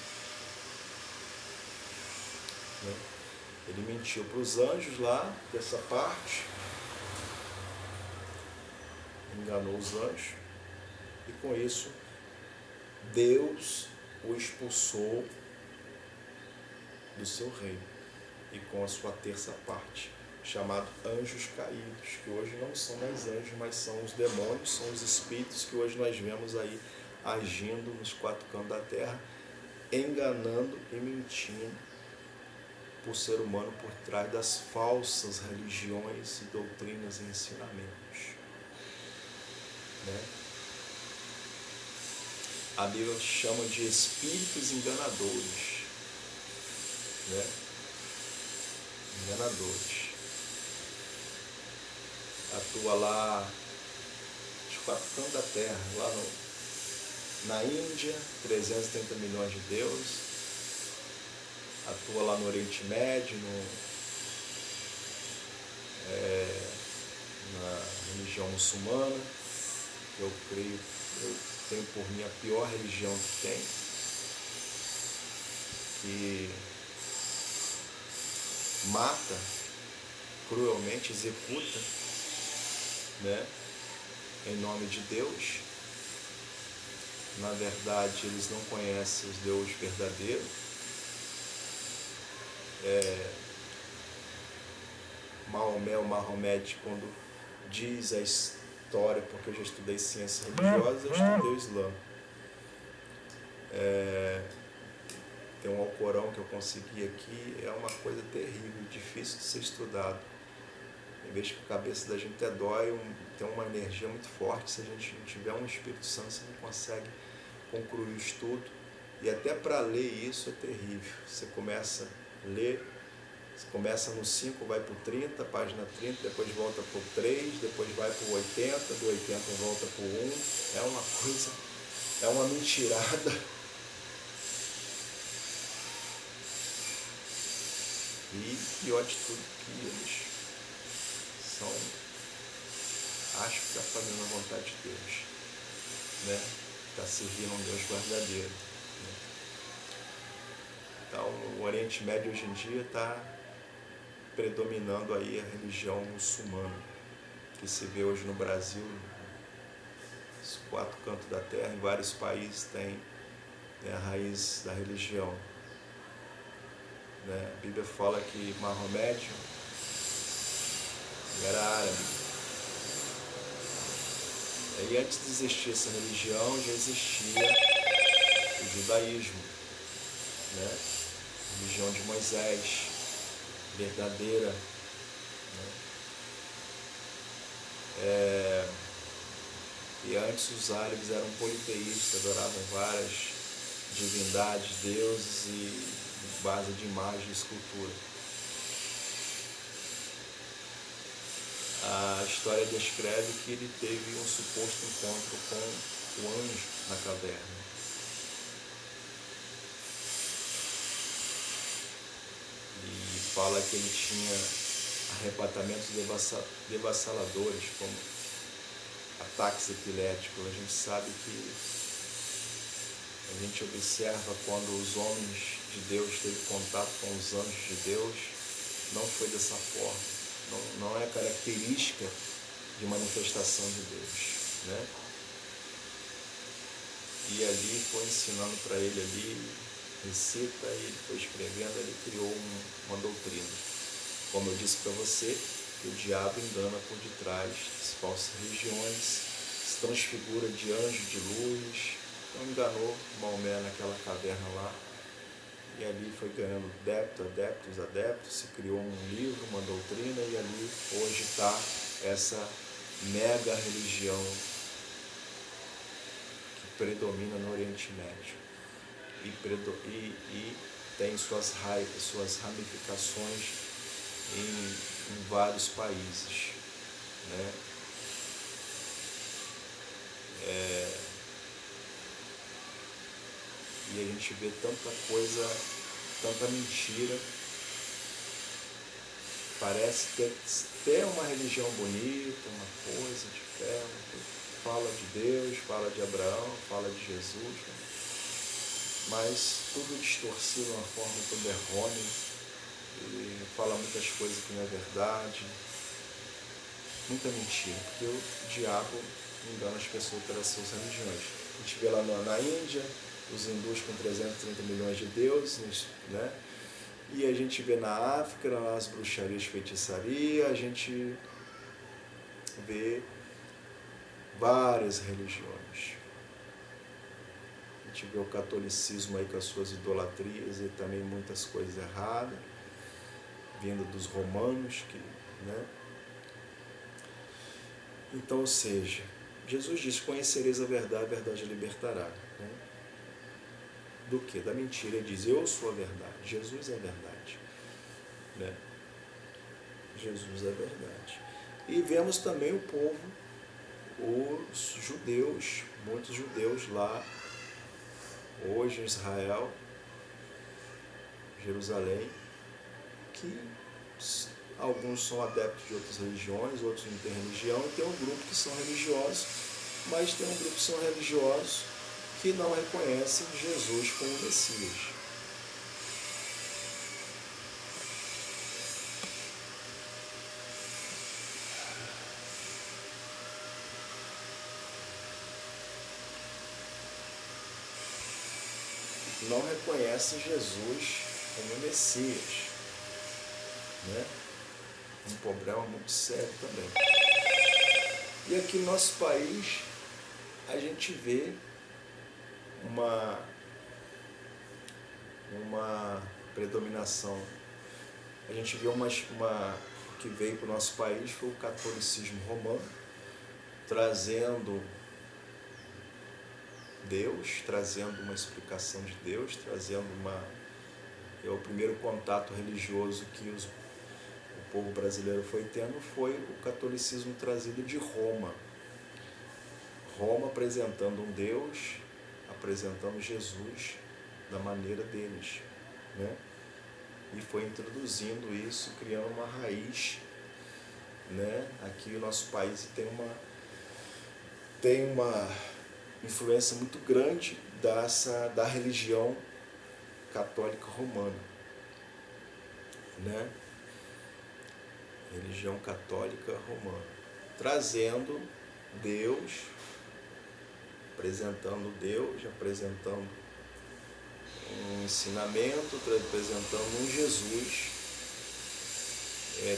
Né? Ele mentiu para os anjos lá, dessa parte, enganou os anjos, e com isso Deus o expulsou do seu reino, e com a sua terça parte, chamado anjos caídos, que hoje não são mais anjos, mas são os demônios, são os espíritos que hoje nós vemos aí agindo nos quatro cantos da terra, enganando e mentindo por ser humano por trás das falsas religiões e doutrinas e ensinamentos. Né? A Bíblia chama de espíritos enganadores. Né? Enganadores. Atua lá nos quatro cantos da terra, lá na Índia, 330 milhões de deuses. Atua lá no Oriente Médio, na religião muçulmana. Eu tenho por mim a pior religião que tem, que mata cruelmente, executa, né, em nome de Deus. Na verdade, eles não conhecem os deuses verdadeiros. Maomé, o Mahomet, quando diz a história, porque eu já estudei ciências religiosas, eu estudei o Islã. Tem um Alcorão que eu consegui aqui, é uma coisa terrível, difícil de ser estudado. Em vez que a cabeça da gente até dói, tem uma energia muito forte. Se a gente não tiver um Espírito Santo, você não consegue concluir o estudo. E até para ler isso é terrível. Você começa a ler, você começa no 5, vai para o 30, página 30, depois volta para o 3, depois vai para o 80, do 80 volta para o 1. É uma coisa, é uma mentirada. E pior de tudo que eles acho que está fazendo a vontade de Deus, né? Está servindo um Deus verdadeiro. Né? Então, o Oriente Médio hoje em dia está predominando aí a religião muçulmana, que se vê hoje no Brasil, nos 4 cantos da terra, em vários países tem, né, a raiz da religião. Né? A Bíblia fala que Maomé era árabe. E antes de existir essa religião, já existia o judaísmo, né? A religião de Moisés, verdadeira. Né? E antes os árabes eram politeístas, adoravam várias divindades, deuses e base de imagem e escultura. A história descreve que ele teve um suposto encontro com o anjo na caverna. E fala que ele tinha arrebatamentos devassaladores, como ataques epiléticos. A gente sabe que a gente observa quando os homens de Deus teve contato com os anjos de Deus, não foi dessa forma. Não é característica de manifestação de Deus, né? E ali foi ensinando para ele ali, recita, e ele foi escrevendo, ele criou uma doutrina. Como eu disse para você, que o diabo engana por detrás das falsas religiões, se transfigura de anjo de luz, então enganou Maomé naquela caverna lá. E ali foi ganhando adeptos, se criou um livro, uma doutrina, e ali hoje está essa mega religião que predomina no Oriente Médio e tem suas ramificações em vários países, né? E a gente vê tanta coisa, tanta mentira. Parece ter uma religião bonita, uma coisa de fé, fala de Deus, fala de Abraão, fala de Jesus, mas tudo distorcido de uma forma toda errônea, e fala muitas coisas que não é verdade, muita mentira, porque o diabo engana as pessoas pelas suas religiões. A gente vê lá na Índia, os hindus com 330 milhões de deuses, né? E a gente vê na África, nas bruxarias, feitiçaria, a gente vê várias religiões. A gente vê o catolicismo aí com as suas idolatrias e também muitas coisas erradas, vindo dos romanos, né? Então, ou seja, Jesus diz: conhecereis a verdade libertará. Né? Do que? Da mentira. Ele diz: eu sou a verdade. Jesus é a verdade. Né? Jesus é a verdade. E vemos também o povo, os judeus, muitos judeus lá, hoje em Israel, Jerusalém, que alguns são adeptos de outras religiões, outros não têm religião, e tem um grupo que são religiosos, mas tem um grupo que são religiosos que não reconhecem Jesus como Messias. Não reconhecem Jesus como Messias. Né? Um problema muito sério também. E aqui no nosso país, a gente vê uma predominação. A gente vê uma que veio para o nosso país foi o catolicismo romano, trazendo Deus, trazendo uma explicação de Deus, trazendo o primeiro contato religioso que o povo brasileiro foi tendo foi o catolicismo trazido de Roma. Roma apresentando um Deus, apresentando Jesus da maneira deles, né? E foi introduzindo isso, criando uma raiz, né? Aqui o nosso país tem uma influência muito grande da religião católica romana, né? religião católica romana, trazendo Deus, apresentando um ensinamento, apresentando um Jesus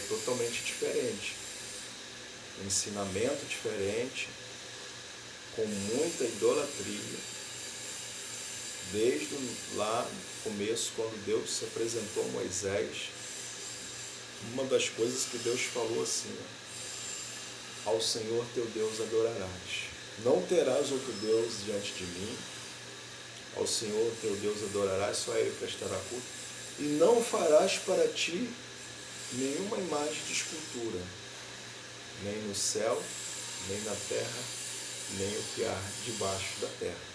totalmente diferente, um ensinamento diferente, com muita idolatria, desde lá no começo, quando Deus se apresentou a Moisés. Uma das coisas que Deus falou assim: ao Senhor teu Deus adorarás, não terás outro Deus diante de mim, ao Senhor teu Deus adorarás, só a Ele prestará culto, e não farás para ti nenhuma imagem de escultura, nem no céu, nem na terra, nem o que há debaixo da terra.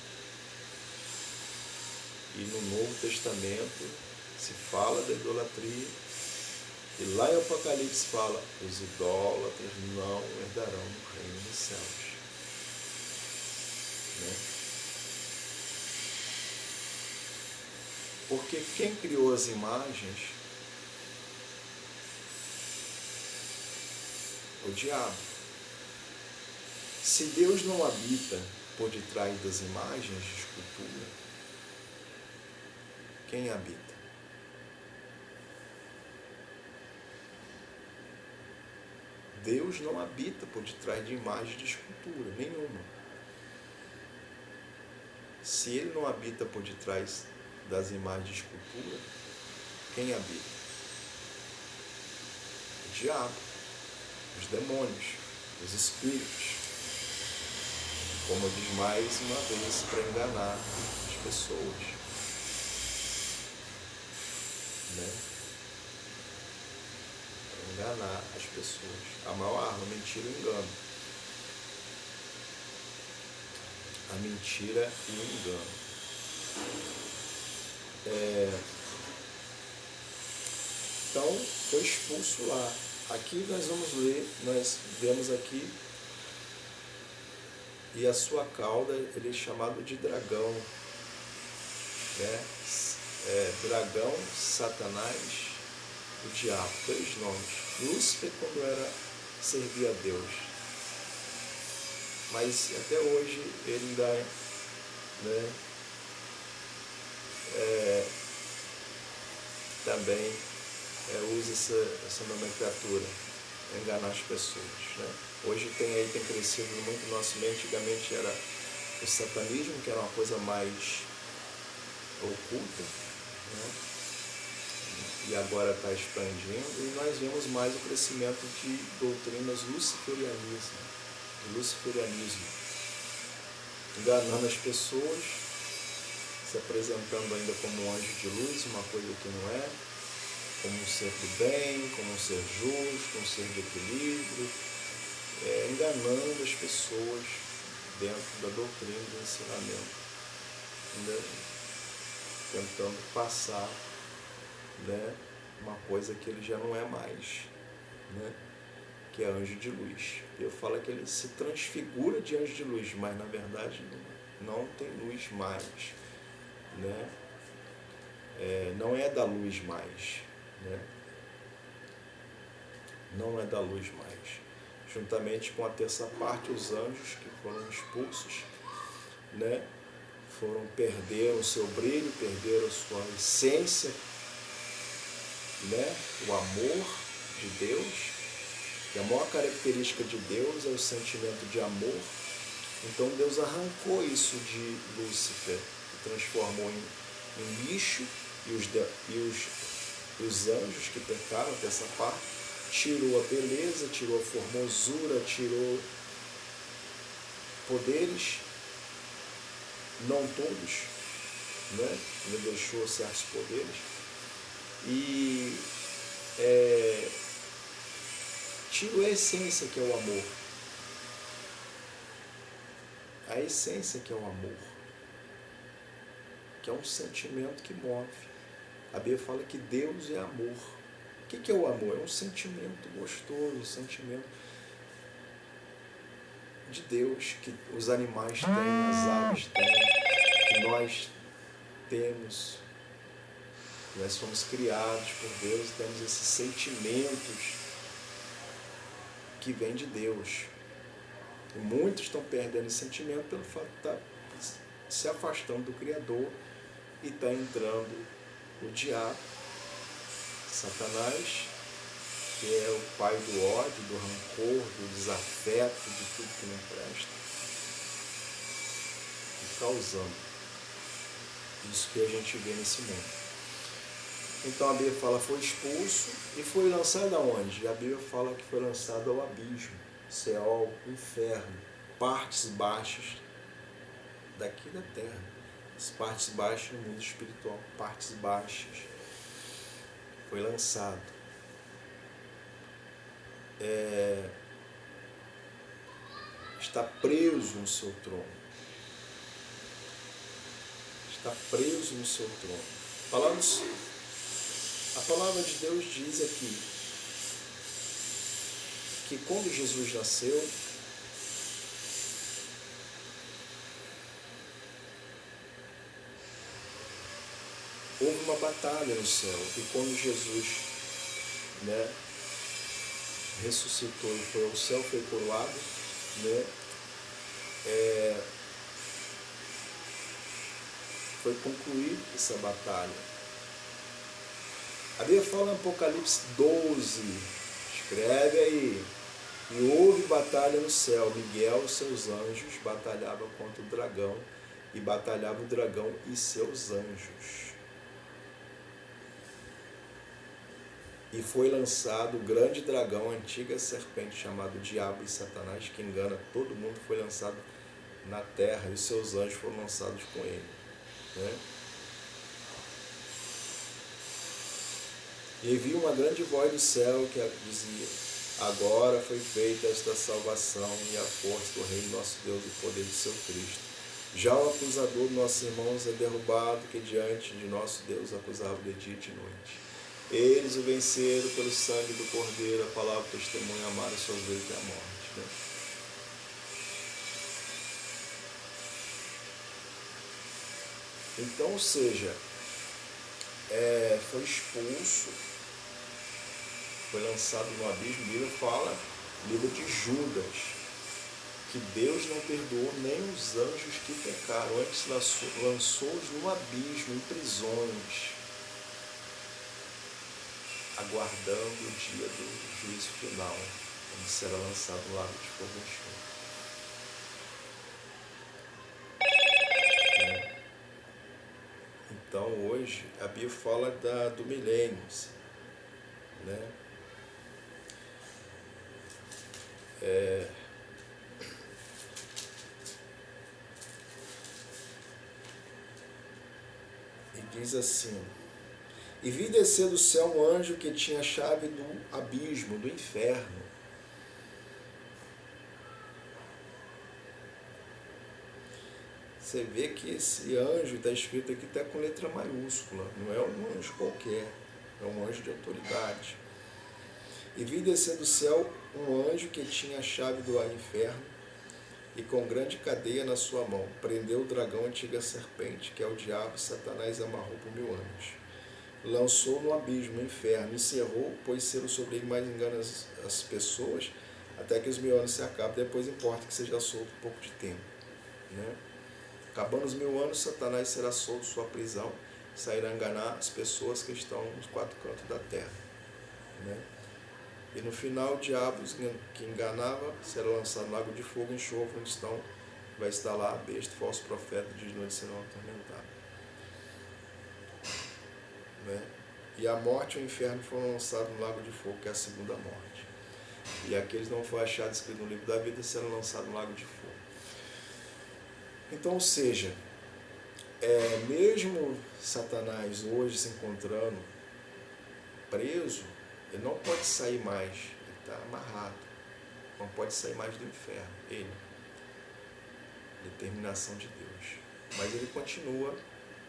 E no Novo Testamento se fala da idolatria, e lá em Apocalipse fala: os idólatras não herdarão o reino dos céus. Né? Porque quem criou as imagens? O diabo. Se Deus não habita por detrás das imagens de escultura, quem habita? Deus não habita por detrás de imagem de escultura nenhuma. Se Ele não habita por detrás das imagens de escultura, quem habita? O diabo, os demônios, os espíritos. Como diz mais uma vez, para enganar as pessoas. Né? Enganar as pessoas. A maior arma, a mentira e o engano. A mentira e o engano. Então, foi expulso lá. Aqui nós vamos ler, nós vemos aqui, e a sua cauda, ele é chamado de dragão. Né? Dragão, Satanás, o diabo, 3 nomes. Lúcifer quando servia a Deus, mas até hoje ele ainda também usa essa nomenclatura, enganar as pessoas. Né? Hoje tem crescido muito no nosso meio. Antigamente era o satanismo, que era uma coisa mais oculta, né? E agora está expandindo, e nós vemos mais o crescimento de doutrinas luciferianismo, enganando as pessoas, se apresentando ainda como um anjo de luz, uma coisa que não é, como um ser do bem, como um ser justo, um ser de equilíbrio, enganando as pessoas dentro da doutrina do ensinamento, né? Tentando passar, né, uma coisa que ele já não é mais, né, que é anjo de luz. Eu falo que ele se transfigura de anjo de luz, mas na verdade não tem luz mais, né? Não é da luz mais, né? Não é da luz mais. Juntamente com a terça parte, os anjos que foram expulsos, né, perderam o seu brilho, perderam a sua essência, né? O amor de Deus, que a maior característica de Deus é o sentimento de amor. Então Deus arrancou isso de Lúcifer e transformou em lixo, e os anjos que pecaram dessa parte, tirou a beleza, tirou a formosura, tirou poderes, não todos, né? Ele deixou certos poderes, e tirou a essência que é o amor. A essência que é o amor, que é um sentimento que move. A Bíblia fala que Deus é amor. O que é o amor? É um sentimento gostoso, um sentimento de Deus, que os animais têm, as aves têm, que nós temos. Nós fomos criados por Deus e temos esses sentimentos, que vem de Deus. E muitos estão perdendo esse sentimento pelo fato de estar se afastando do Criador e está entrando o diabo, Satanás, que é o pai do ódio, do rancor, do desafeto, de tudo que não presta, e causando isso que a gente vê nesse mundo. Então a Bíblia fala, foi expulso e foi lançado aonde? A Bíblia fala que foi lançado ao abismo, Seol, inferno, partes baixas daqui da terra, as partes baixas no mundo espiritual, partes baixas, foi lançado. Está preso no seu trono, está preso no seu trono. A palavra de Deus diz aqui que quando Jesus nasceu, houve uma batalha no céu, e quando Jesus, ressuscitou e foi ao céu, foi coroado, foi concluída essa batalha. A Bíblia fala em Apocalipse 12, escreve aí, e houve batalha no céu, Miguel e seus anjos batalhavam contra o dragão, e batalhava o dragão e seus anjos. E foi lançado o grande dragão, a antiga serpente, chamado Diabo e Satanás, que engana todo mundo, foi lançado na terra, e os seus anjos foram lançados com ele. E vi uma grande voz do céu que dizia, agora foi feita esta salvação e a força do reino do nosso Deus e o poder do seu Cristo. Já o acusador dos nossos irmãos é derrubado, que diante de nosso Deus acusava de dia e de noite. Eles o venceram pelo sangue do Cordeiro, a palavra do testemunho, amaram suas vidas até a morte. Então, ou seja, foi expulso, foi lançado no abismo. A Bíblia fala, livro de Judas, que Deus não perdoou nem os anjos que pecaram, antes lançou-os no abismo, em prisões, aguardando o dia do juízo final, onde será lançado no lago de fogo e enxofre. Então hoje a Bíblia fala do milênio, e diz assim, e vi descer do céu um anjo que tinha a chave do abismo, do inferno. Você vê que esse anjo está escrito aqui até com letra maiúscula, não é um anjo qualquer, é um anjo de autoridade. E vi descer do céu um anjo que tinha a chave do inferno e com grande cadeia na sua mão, prendeu o dragão, a antiga serpente, que é o diabo, e Satanás amarrou por 1000 anos. Lançou no abismo, no inferno, encerrou, pois serão sobre ele mais engana as pessoas, até que os 1000 anos se acabem, depois importa que seja solto um pouco de tempo. Acabando os 1000 anos, Satanás será solto de sua prisão, sairá a enganar as pessoas que estão nos 4 cantos da terra. E no final, o diabo que enganava será lançado no lago de fogo e enxofre, onde vai estar lá a besta, falso profeta, de noite serão atormentados. E a morte e o inferno foram lançados no lago de fogo, que é a segunda morte. E aqueles não foram achados escritos no livro da vida serão lançados no lago de fogo. Então, ou seja, mesmo Satanás hoje se encontrando preso, ele não pode sair mais, ele está amarrado, não pode sair mais do inferno, ele, determinação de Deus. Mas ele continua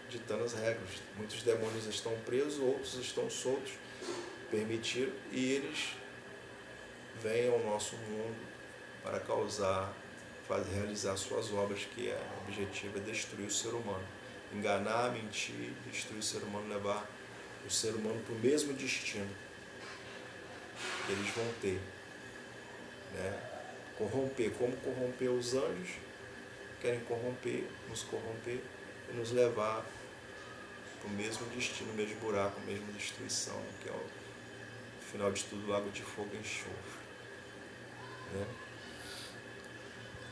ditando as regras. Muitos demônios estão presos, outros estão soltos, permitiram, e eles vêm ao nosso mundo para realizar suas obras, que o objetivo é destruir o ser humano, enganar, mentir, destruir o ser humano, levar o ser humano para o mesmo destino que eles vão ter. né? Corromper, como corromper os anjos, querem corromper, nos corromper e nos levar para o mesmo destino, o mesmo buraco, a mesma destruição, que é o final de tudo, lago de fogo e enxofre, né?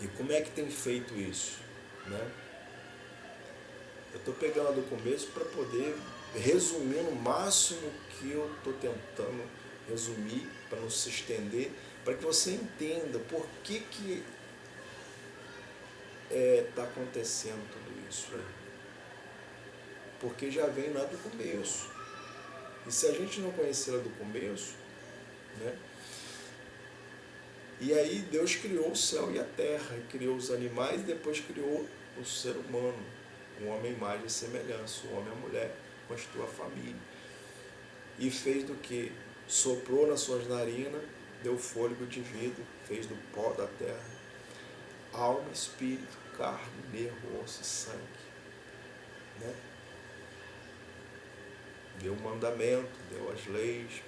E como é que tem feito isso, né? Eu estou pegando do começo para poder resumir no máximo que eu estou tentando resumir, para não se estender, para que você entenda por que está acontecendo tudo isso aí. Porque já vem lá do começo. E se a gente não conhecer lá do começo, né? E aí Deus criou o céu e a terra, criou os animais e depois criou o ser humano, um homem imagem e semelhança, o homem e a mulher, constituiu a família. E fez do que? Soprou nas suas narinas, deu fôlego de vida, fez do pó da terra, alma, espírito, carne, nervo, osso e sangue, né? Deu o mandamento, deu as leis,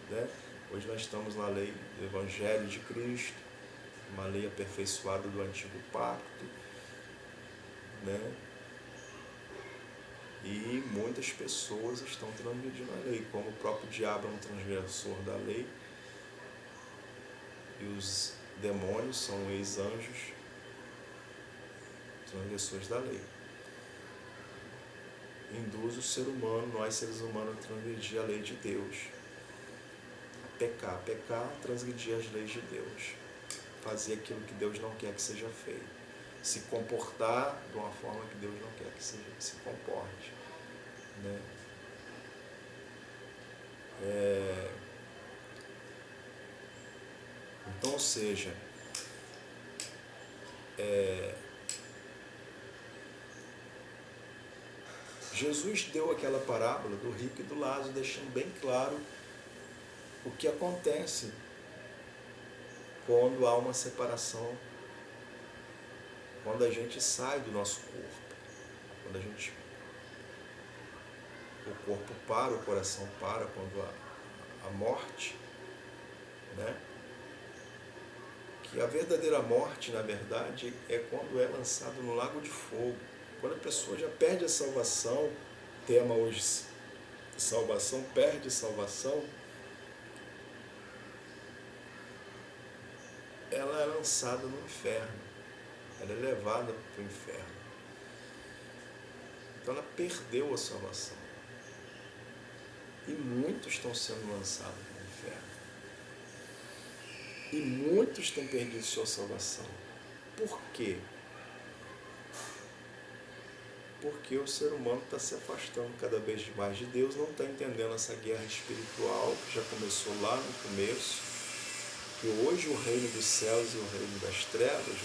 né? Hoje nós estamos na lei do Evangelho de Cristo, uma lei aperfeiçoada do Antigo Pacto, né? E muitas pessoas estão transgredindo a lei, como o próprio diabo é um transgressor da lei, e os demônios são ex-anjos, transgressores da lei. Induz o ser humano, nós seres humanos, a transgredir a lei de Deus. Pecar, transgredir as leis de Deus. Fazer aquilo que Deus não quer que seja feito. Se comportar de uma forma que Deus não quer que se comporte, né? Então, ou seja, Jesus deu aquela parábola do rico e do Lázaro, deixando bem claro o que acontece quando há uma separação, quando a gente sai do nosso corpo, quando o corpo para, o coração para, quando a morte, né? Que a verdadeira morte, na verdade, é quando é lançado no lago de fogo, quando a pessoa já perde a salvação. Tema hoje, salvação, perde salvação, ela é lançada no inferno, ela é levada para o inferno. Então ela perdeu a salvação. E muitos estão sendo lançados no inferno. E muitos têm perdido sua salvação. Por quê? Porque o ser humano está se afastando cada vez mais de Deus, não está entendendo essa guerra espiritual que já começou lá no começo, que hoje o reino dos céus e o reino das trevas,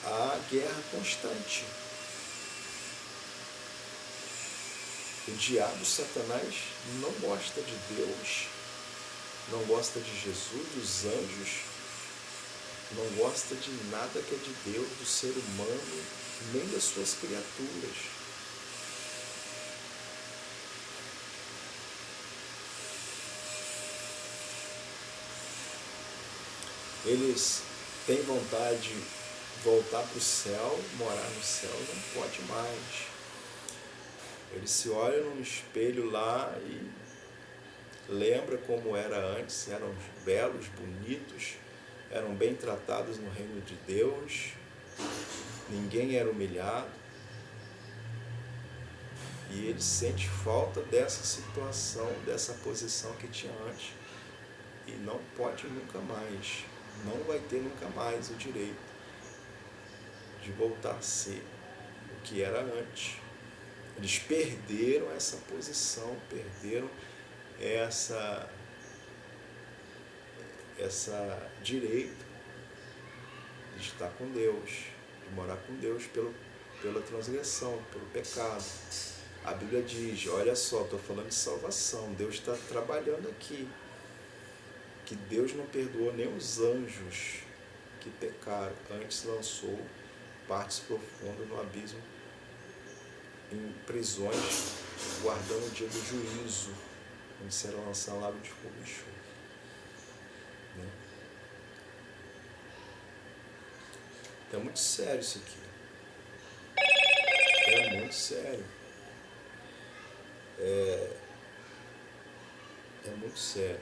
há guerra constante. O diabo, Satanás, não gosta de Deus, não gosta de Jesus, dos anjos, não gosta de nada que é de Deus, do ser humano, nem das suas criaturas. Eles têm vontade de voltar para o céu, morar no céu, não pode mais. Eles se olham no espelho lá e lembram como era antes, eram belos, bonitos, eram bem tratados no reino de Deus, ninguém era humilhado, e ele sente falta dessa situação, dessa posição que tinha antes, e não pode nunca mais, não vai ter nunca mais o direito de voltar a ser o que era antes. Eles perderam essa posição, perderam essa direito de estar com Deus, de morar com Deus pela transgressão, pelo pecado. A Bíblia diz, olha só, estou falando de salvação, Deus está trabalhando aqui, que Deus não perdoou nem os anjos que pecaram, antes lançou partes profundas no abismo, em prisões, guardando o dia do juízo, onde serão lançados lago de fogo e enxofre, né? É muito sério isso aqui. É muito sério. É muito sério.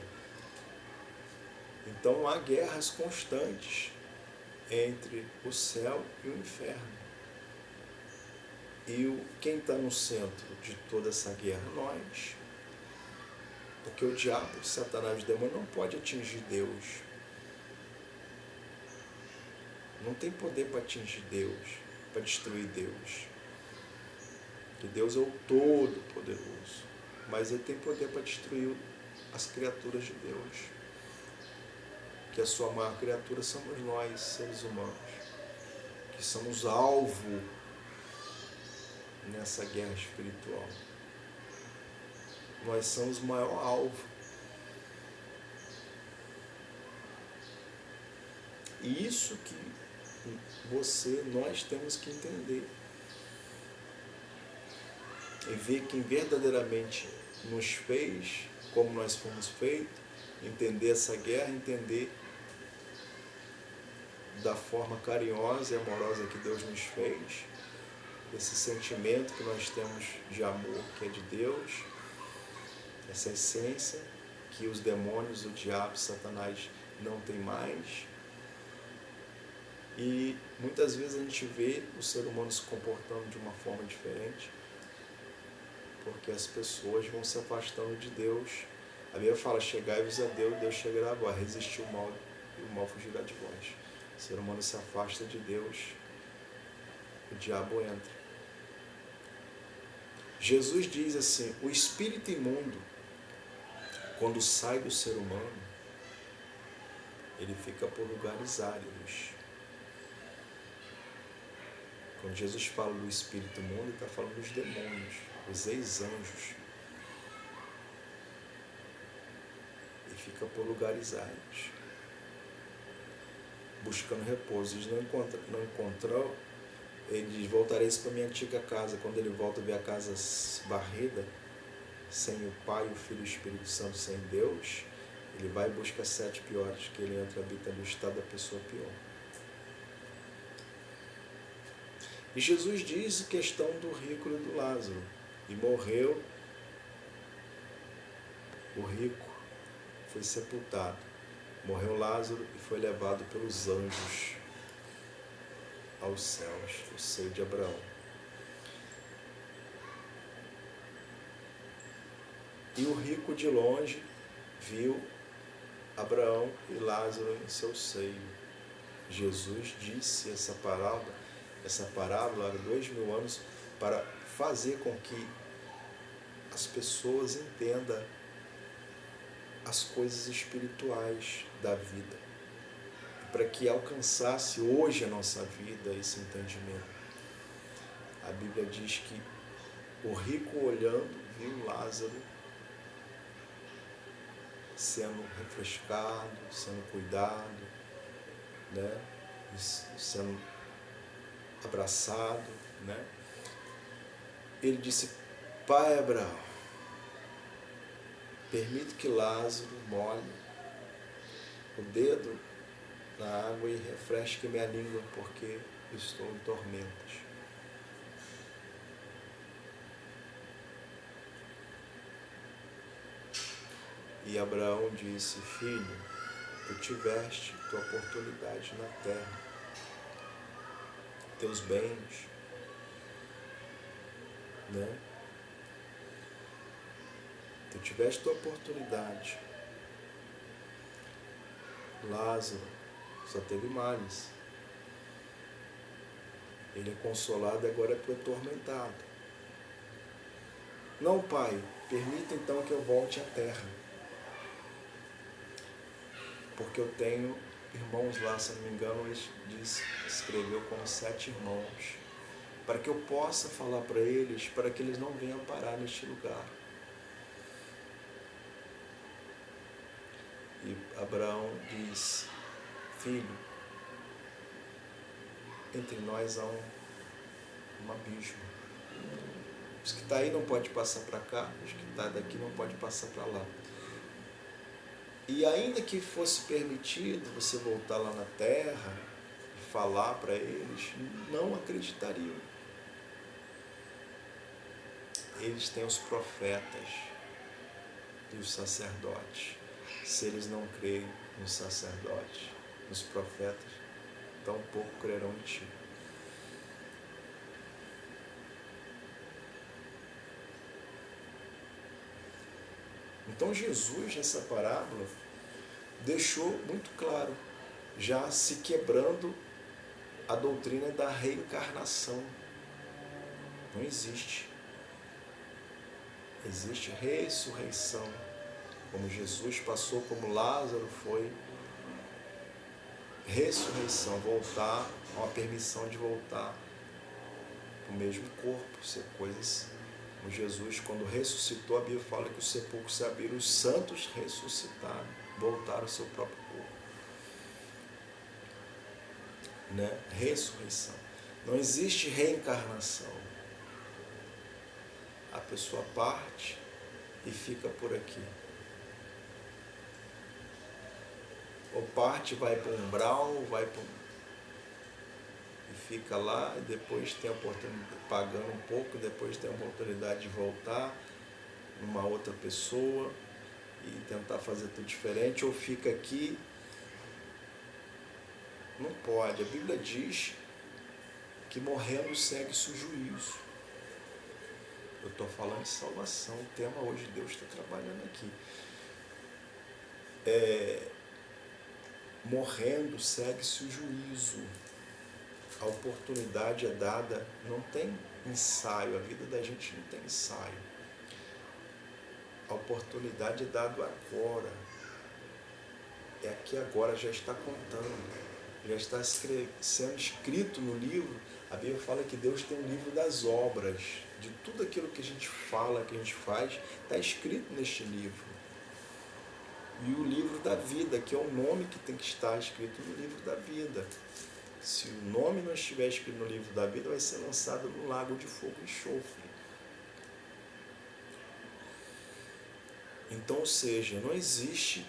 Então há guerras constantes entre o céu e o inferno. E quem está no centro de toda essa guerra? Nós. Porque o diabo, o Satanás, o demônio não pode atingir Deus. Não tem poder para atingir Deus, para destruir Deus. Porque Deus é o Todo-Poderoso. Mas Ele tem poder para destruir as criaturas de Deus. Que a sua maior criatura somos nós, seres humanos. Que somos alvo nessa guerra espiritual. Nós somos o maior alvo. E isso que nós temos que entender. E ver quem verdadeiramente nos fez, como nós fomos feitos, entender essa guerra, entender da forma carinhosa e amorosa que Deus nos fez, esse sentimento que nós temos de amor que é de Deus, essa essência que os demônios, o diabo, Satanás não tem mais. E muitas vezes a gente vê o ser humano se comportando de uma forma diferente, porque as pessoas vão se afastando de Deus. A Bíblia fala, chegai-vos a Deus, Deus chegará a vós, resistir o mal e o mal fugirá de vós. O ser humano se afasta de Deus, o diabo entra. Jesus diz assim, o espírito imundo, quando sai do ser humano, ele fica por lugares áridos. Quando Jesus fala do espírito imundo, ele está falando dos demônios, os ex-anjos. E fica por lugares áridos, buscando repouso. Eles não encontrou, ele diz, voltareis para minha antiga casa. Quando ele volta a ver a casa varrida, sem o Pai, o Filho e o Espírito Santo, sem Deus, ele vai e busca 7 piores, que ele entra e habita no estado da pessoa pior. E Jesus diz a questão do rico e do Lázaro. E morreu, o rico foi sepultado. Morreu Lázaro e foi levado pelos anjos aos céus, o seio de Abraão. E o rico de longe viu Abraão e Lázaro em seu seio. Jesus disse essa parábola há 2000 anos, para fazer com que as pessoas entendam as coisas espirituais da vida, para que alcançasse hoje a nossa vida esse entendimento. A Bíblia diz que o rico olhando viu Lázaro sendo refrescado, sendo cuidado, né? Sendo abraçado, né? Ele disse, Pai Abraão, permite que Lázaro molhe o dedo na água e refresque minha língua, porque estou em tormentos. E Abraão disse, filho, tu tiveste tua oportunidade na terra, teus bens, né? Tu tiveste tua oportunidade. Lázaro só teve males. Ele é consolado e agora tu é atormentado. Não, pai, permita então que eu volte à terra, porque eu tenho irmãos lá, se não me engano, ele escreveu como 7 irmãos, para que eu possa falar para eles, para que eles não venham parar neste lugar. E Abraão diz, filho, entre nós há um abismo. Os que está aí não pode passar para cá, os que está daqui não pode passar para lá. E ainda que fosse permitido você voltar lá na terra, falar para eles, não acreditariam. Eles têm os profetas e os sacerdotes. Se eles não creem nos sacerdotes, nos profetas, tampouco crerão em ti. Então Jesus, nessa parábola, deixou muito claro, já se quebrando a doutrina da reencarnação. Não existe. Existe ressurreição. Como Jesus passou, como Lázaro foi. Ressurreição, voltar, uma permissão de voltar para o mesmo corpo, ser coisas. Como Jesus, quando ressuscitou, a Bíblia fala que os sepulcros se abriram, os santos ressuscitaram, voltaram ao seu próprio corpo. Né? Ressurreição. Não existe reencarnação. A pessoa parte e fica por aqui. Ou parte, vai para o umbral, vai para e fica lá, e depois tem a oportunidade, pagando um pouco, depois tem a oportunidade de voltar numa outra pessoa e tentar fazer tudo diferente, ou fica aqui. Não pode. A Bíblia diz que morrendo segue-se o juízo. Eu estou falando de salvação, o tema hoje Deus está trabalhando aqui. Morrendo segue-se o juízo. A oportunidade é dada, não tem ensaio, a vida da gente não tem ensaio. A oportunidade é dada agora. É aqui agora, já está contando, já está sendo escrito no livro. A Bíblia fala que Deus tem um livro das obras, de tudo aquilo que a gente fala, que a gente faz, está escrito neste livro. E o livro da vida, que é o nome que tem que estar escrito no livro da vida. Se o nome não estiver escrito no livro da vida, vai ser lançado no lago de fogo e enxofre. Então, ou seja, não existe,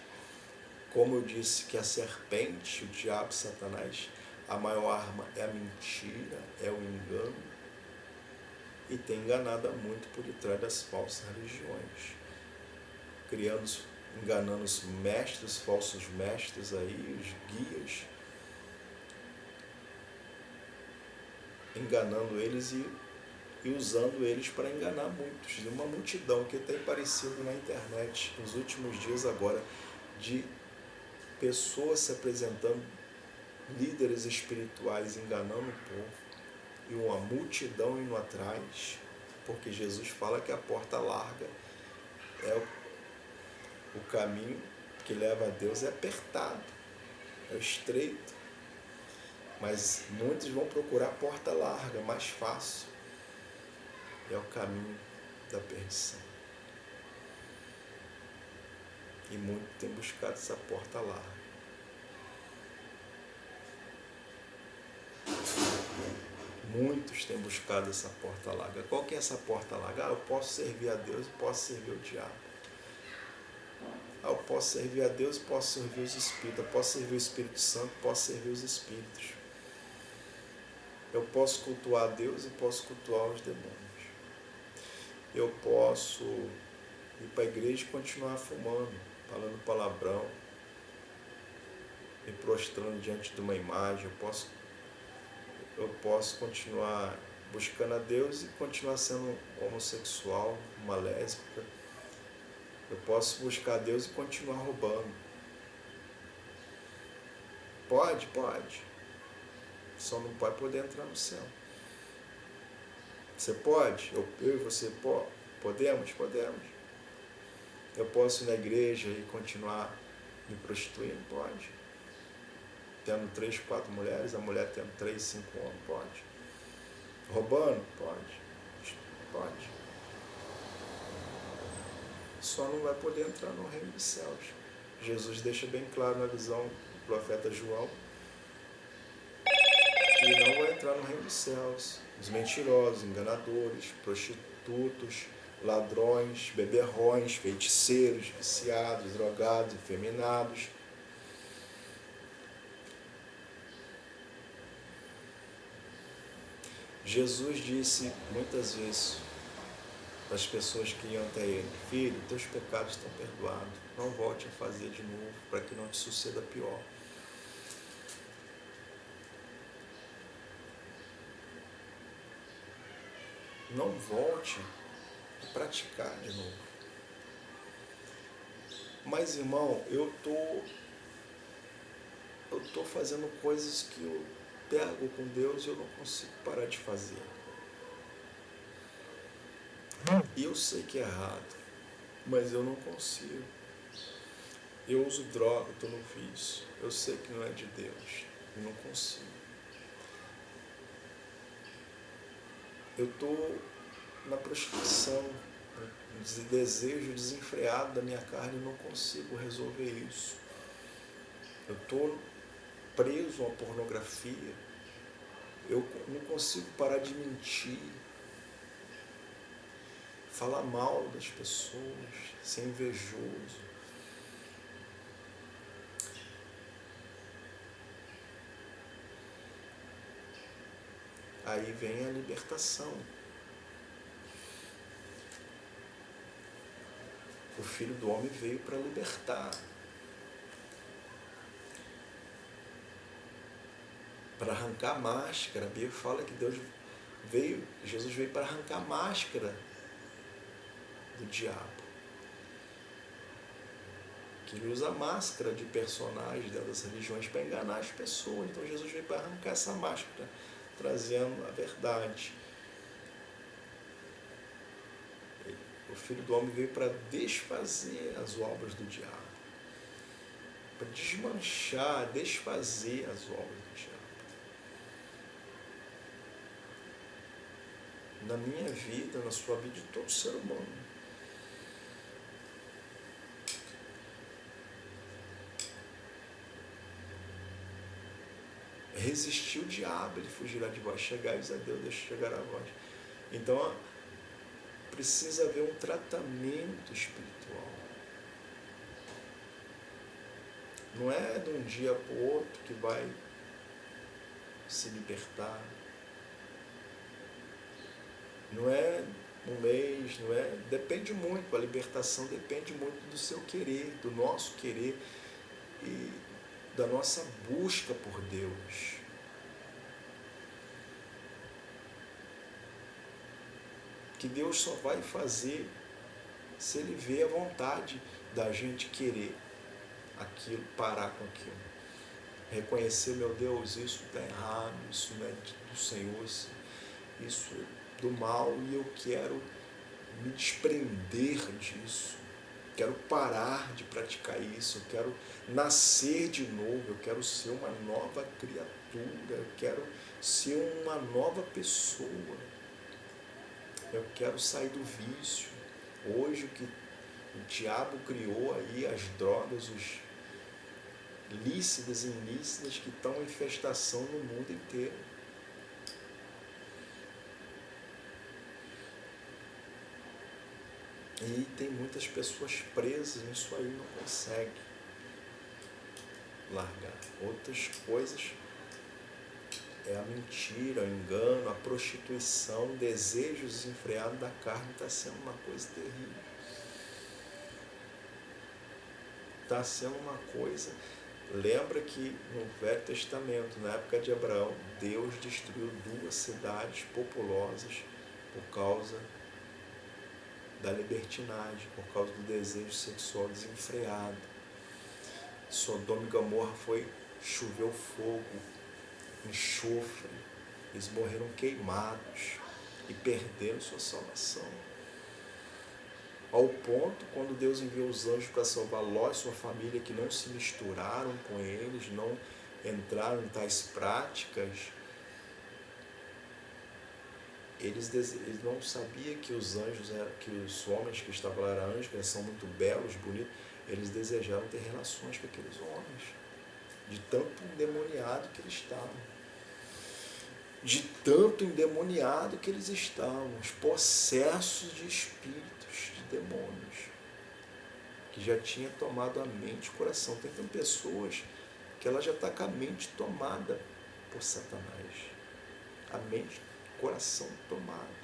como eu disse, que a serpente, o diabo, Satanás, a maior arma é a mentira, é o engano, e tem enganado muito por detrás das falsas religiões, enganando os mestres, falsos mestres aí, os guias, enganando eles e usando eles para enganar muitos. E uma multidão que tem aparecido na internet nos últimos dias agora, de pessoas se apresentando, líderes espirituais enganando o povo, e uma multidão indo atrás, porque Jesus fala que a porta larga é o caminho que leva a Deus, é apertado, é estreito. Mas muitos vão procurar a porta larga, mais fácil. É o caminho da perdição. E muitos têm buscado essa porta larga. Muitos têm buscado essa porta larga. Qual que é essa porta larga? Eu posso servir a Deus e posso servir o diabo. Eu posso servir a Deus e posso servir os Espíritos. Eu posso servir o Espírito Santo, posso servir os Espíritos. Eu posso cultuar a Deus e posso cultuar os demônios. Eu posso ir para a igreja e continuar fumando, falando palavrão, me prostrando diante de uma imagem. Eu posso continuar buscando a Deus e continuar sendo homossexual, uma lésbica. Eu posso buscar a Deus e continuar roubando. Pode. Só não vai poder entrar no céu. Você pode? Eu e você podemos? Podemos. Eu posso ir na igreja e continuar me prostituindo? Pode. Tendo 3, 4 mulheres, a mulher tendo 3, 5 homens? Pode. Roubando? Pode. Só não vai poder entrar no reino dos céus. Jesus deixa bem claro na visão do profeta João que não vai entrar no reino dos céus os mentirosos, enganadores, prostitutos, ladrões, beberrões, feiticeiros, viciados, drogados, efeminados. Jesus disse muitas vezes para as pessoas que iam até ele: filho, teus pecados estão perdoados, não volte a fazer de novo, para que não te suceda pior. Não volte a praticar de novo. Mas, irmão, eu tô fazendo coisas que eu pego com Deus e eu não consigo parar de fazer. E eu sei que é errado, mas eu não consigo. Eu uso droga, estou no vício. Eu sei que não é de Deus, eu não consigo. Eu estou na prostituição, no desejo desenfreado da minha carne, eu não consigo resolver isso. Eu estou preso à pornografia, eu não consigo parar de mentir, falar mal das pessoas, ser invejoso. Aí vem a libertação. O Filho do Homem veio para libertar, para arrancar a máscara. A Bíblia fala que Jesus veio para arrancar a máscara do diabo, que ele usa a máscara de personagens das religiões para enganar as pessoas. Então Jesus veio para arrancar essa máscara, trazendo a verdade. O Filho do Homem veio para desfazer as obras do diabo, para desmanchar, desfazer as obras do diabo. Na minha vida, na sua vida, de todo ser humano. Resistir o diabo, ele fugirá de vós. Chegais a Deus, deixa chegar a vós. Então, precisa haver um tratamento espiritual. Não é de um dia para o outro que vai se libertar. Não é um mês, não é. Depende muito, a libertação depende muito do seu querer, do nosso querer e da nossa busca por Deus. Que Deus só vai fazer se Ele vê a vontade da gente querer aquilo, parar com aquilo. Reconhecer, meu Deus, isso está errado, isso não é do Senhor, isso é do mal e eu quero me desprender disso. Quero parar de praticar isso, eu quero nascer de novo, eu quero ser uma nova criatura, eu quero ser uma nova pessoa. Eu quero sair do vício. Hoje o que o diabo criou aí, as drogas, os lícitas e ilícitas que estão em infestação no mundo inteiro. E tem muitas pessoas presas nisso aí, não conseguem largar. Outras coisas é a mentira, o engano, a prostituição, o desejo desenfreado da carne está sendo uma coisa terrível. Está sendo uma coisa... Lembra que no Velho Testamento, na época de Abraão, Deus destruiu 2 cidades populosas por causa da libertinagem, por causa do desejo sexual desenfreado. Sodoma e Gomorra choveu fogo, enxofre, eles morreram queimados e perderam sua salvação. Ao ponto, quando Deus enviou os anjos para salvar Ló e sua família, que não se misturaram com eles, não entraram em tais práticas, eles não sabiam que os anjos, que os homens que estavam lá eram anjos, que eles são muito belos, bonitos, eles desejaram ter relações com aqueles homens, de tanto endemoniado que eles estavam. De tanto endemoniado que eles estavam, os possessos de espíritos, de demônios, que já tinha tomado a mente e o coração. Tem pessoas que ela já está com a mente tomada por Satanás. A mente coração tomado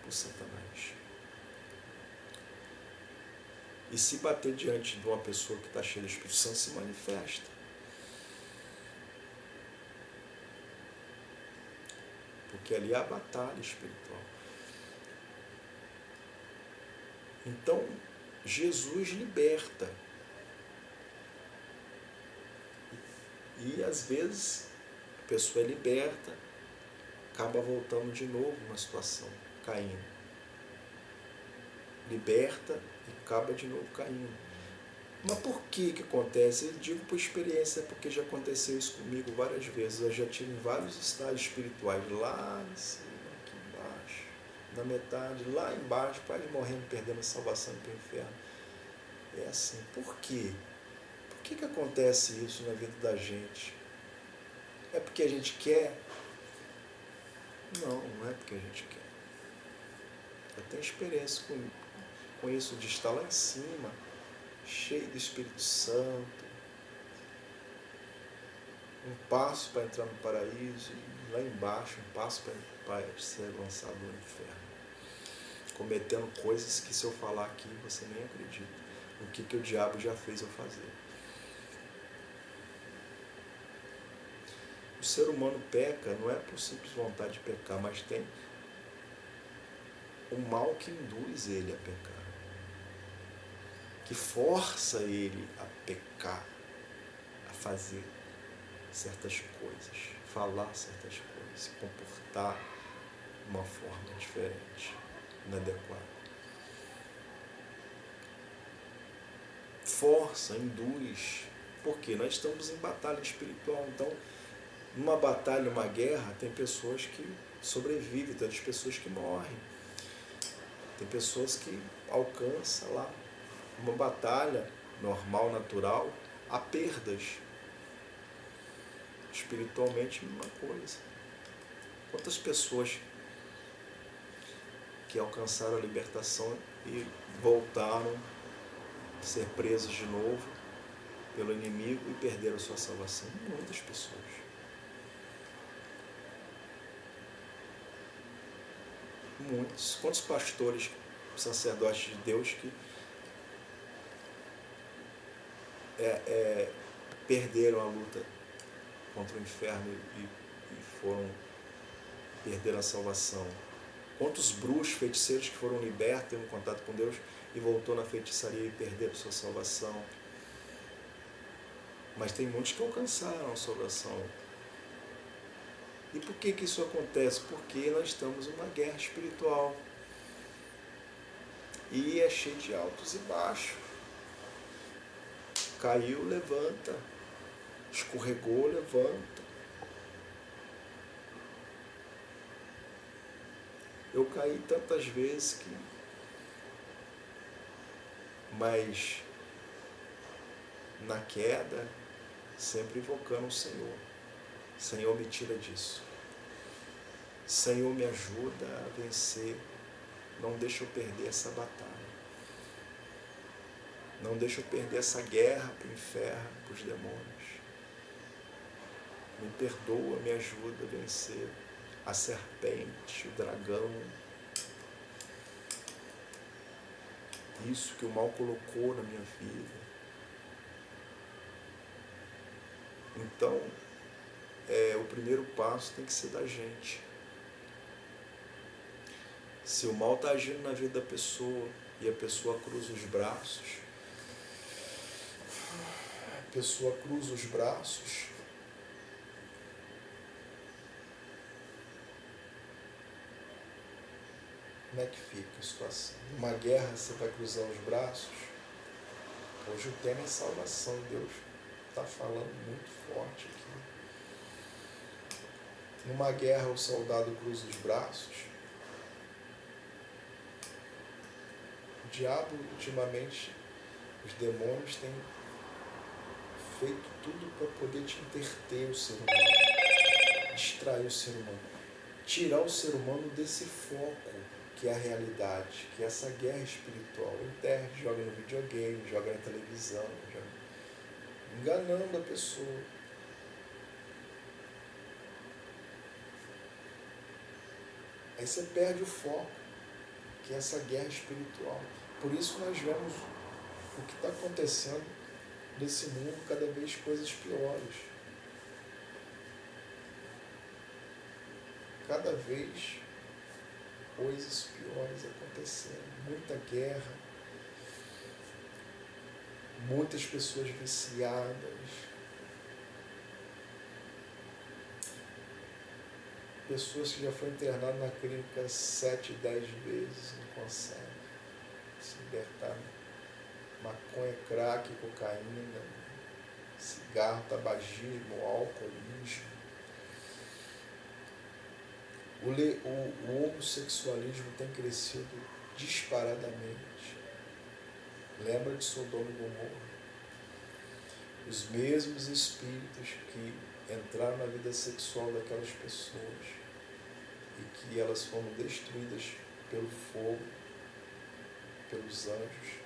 por Satanás. E se bater diante de uma pessoa que está cheia do Espírito Santo, se manifesta. Porque ali há a batalha espiritual. Então, Jesus liberta. E às vezes a pessoa é liberta, acaba voltando de novo numa situação, caindo. Liberta e acaba de novo caindo. Mas por que acontece? Eu digo por experiência, porque já aconteceu isso comigo várias vezes. Eu já tive vários estágios espirituais, lá em cima, aqui embaixo, na metade, lá embaixo, quase morrendo, perdendo a salvação para o inferno. É assim. Por quê? Por que acontece isso na vida da gente? É porque a gente quer? Não, não é porque a gente quer. Eu tenho experiência com isso, de estar lá em cima, cheio do Espírito Santo, um passo para entrar no paraíso, e lá embaixo um passo para ser lançado no inferno, cometendo coisas que, se eu falar aqui, você nem acredita o que o diabo já fez eu fazer. O ser humano peca não é por simples vontade de pecar, mas tem o mal que induz ele a pecar, que força ele a pecar, a fazer certas coisas, falar certas coisas, se comportar de uma forma diferente, inadequada. Força, induz, porque nós estamos em batalha espiritual. Então, numa batalha, uma guerra, tem pessoas que sobrevivem, tem pessoas que morrem, tem pessoas que alcançam lá. Uma batalha normal, natural, há perdas. Espiritualmente, uma coisa. Quantas pessoas que alcançaram a libertação e voltaram a ser presos de novo pelo inimigo e perderam sua salvação? Muitas pessoas. Muitos. Quantos pastores, sacerdotes de Deus que perderam a luta contra o inferno e perderam a salvação? Quantos bruxos, feiticeiros que foram libertos, têm um contato com Deus e voltou na feitiçaria e perderam sua salvação? Mas tem muitos que alcançaram a salvação. E por que isso acontece? Porque nós estamos em uma guerra espiritual. E é cheio de altos e baixos. Caiu, levanta. Escorregou, levanta. Eu caí tantas vezes que... Mas na queda, sempre invocando o Senhor. Senhor, me tira disso. Senhor, me ajuda a vencer. Não deixa eu perder essa batalha. Não deixa eu perder essa guerra para o inferno, para os demônios. Me perdoa, me ajuda a vencer a serpente, o dragão. Isso que o mal colocou na minha vida. Então, o primeiro passo tem que ser da gente. Se o mal está agindo na vida da pessoa e a pessoa cruza os braços, como é que fica a situação? Numa guerra você vai cruzar os braços? Hoje o tema é salvação. Deus está falando muito forte aqui. Numa guerra o soldado cruza os braços. O diabo, ultimamente, os demônios têm feito tudo para poder te interter o ser humano, distrair o ser humano, tirar o ser humano desse foco que é a realidade, que é essa guerra espiritual. Interte, joga no videogame, joga na televisão, enganando a pessoa. Aí você perde o foco, que é essa guerra espiritual. Por isso nós vemos o que está acontecendo nesse mundo, cada vez coisas piores. Cada vez coisas piores acontecendo. Muita guerra, muitas pessoas viciadas, pessoas que já foram internadas na clínica 7, 10 vezes, não conseguem se libertar. Maconha, crack, cocaína, cigarro, tabagismo, alcoolismo. O homossexualismo tem crescido disparadamente. Lembra de Sodoma e Gomorra? Os mesmos espíritos que entraram na vida sexual daquelas pessoas e que elas foram destruídas pelo fogo, pelos anjos,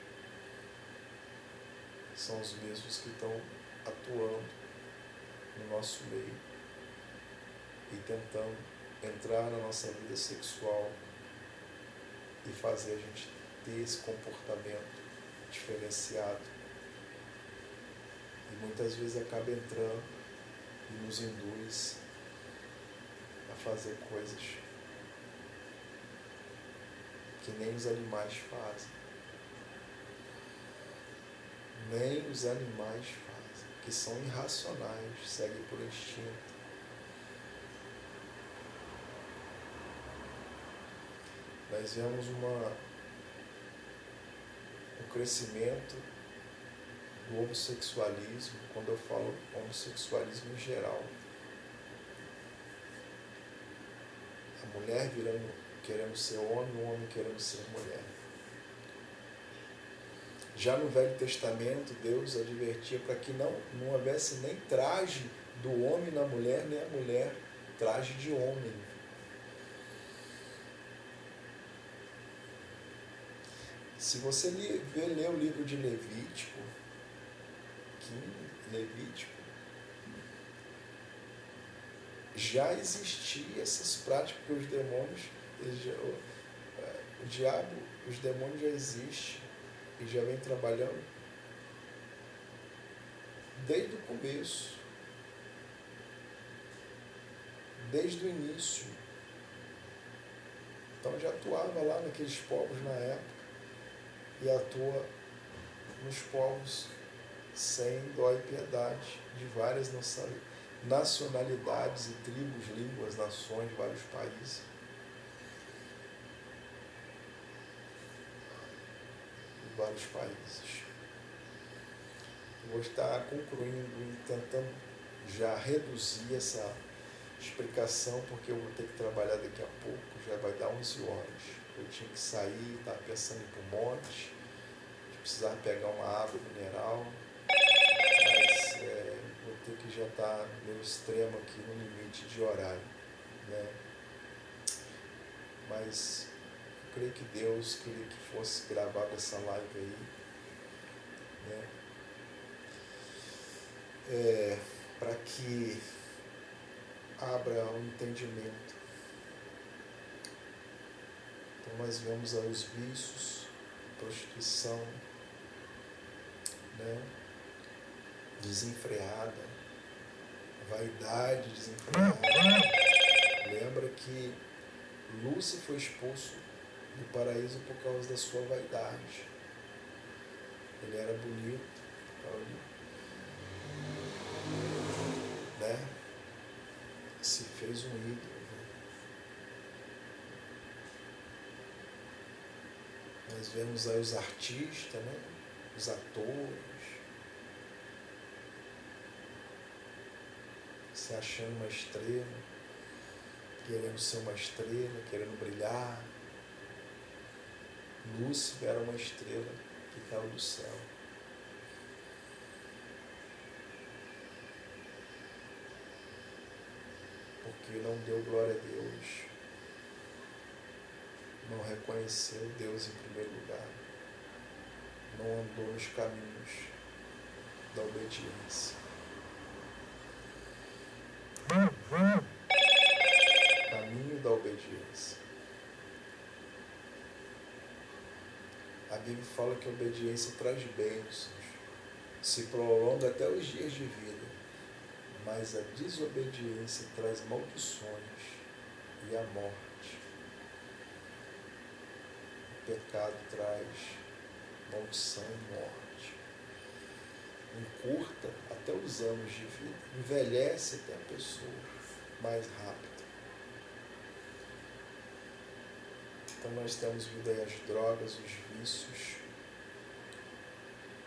são os mesmos que estão atuando no nosso meio e tentando entrar na nossa vida sexual e fazer a gente ter esse comportamento diferenciado. E muitas vezes acaba entrando e nos induz a fazer coisas que nem os animais fazem. Nem os animais fazem, que são irracionais, seguem por instinto. Nós vemos um crescimento do homossexualismo, quando eu falo homossexualismo em geral. A mulher querendo ser homem, o homem querendo ser mulher. Já no Velho Testamento, Deus advertia para que não houvesse nem traje do homem na mulher, nem a mulher traje de homem. Se você ler o livro de Levítico, já existiam essas práticas, porque os demônios, o diabo, os demônios já existem e já vem trabalhando desde o começo, desde o início. Então já atuava lá naqueles povos na época e atua nos povos sem dó e piedade, de várias nacionalidades e tribos, línguas, nações, de vários países. Eu vou estar concluindo e tentando já reduzir essa explicação, porque eu vou ter que trabalhar daqui a pouco, já vai dar 11 horas. Eu tinha que sair, estava pensando em ir para o monte, precisar pegar uma água mineral, mas vou ter que já estar no meu extremo aqui, no limite de horário, né? Mas eu creio que Deus queria que fosse gravada essa live aí, né? Para que abra um entendimento. Então nós vemos aí os vícios, prostituição, né? Desenfreada, vaidade desenfreada. Lembra que Lúcifer foi expulso do paraíso por causa da sua vaidade. Ele era bonito, né? Se fez um ídolo. Nós vemos aí os artistas, né? Os atores, se achando uma estrela, querendo ser uma estrela, querendo brilhar. Lúcifer era uma estrela que caiu do céu. Porque não deu glória a Deus, não reconheceu Deus em primeiro lugar, não andou nos caminhos da obediência. Caminho da obediência. A Bíblia fala que a obediência traz bênçãos, se prolonga até os dias de vida, mas a desobediência traz maldições e a morte. O pecado traz maldição e morte. Encurta até os anos de vida, envelhece até a pessoa mais rápido. Então nós temos vindo aí as drogas, os vícios,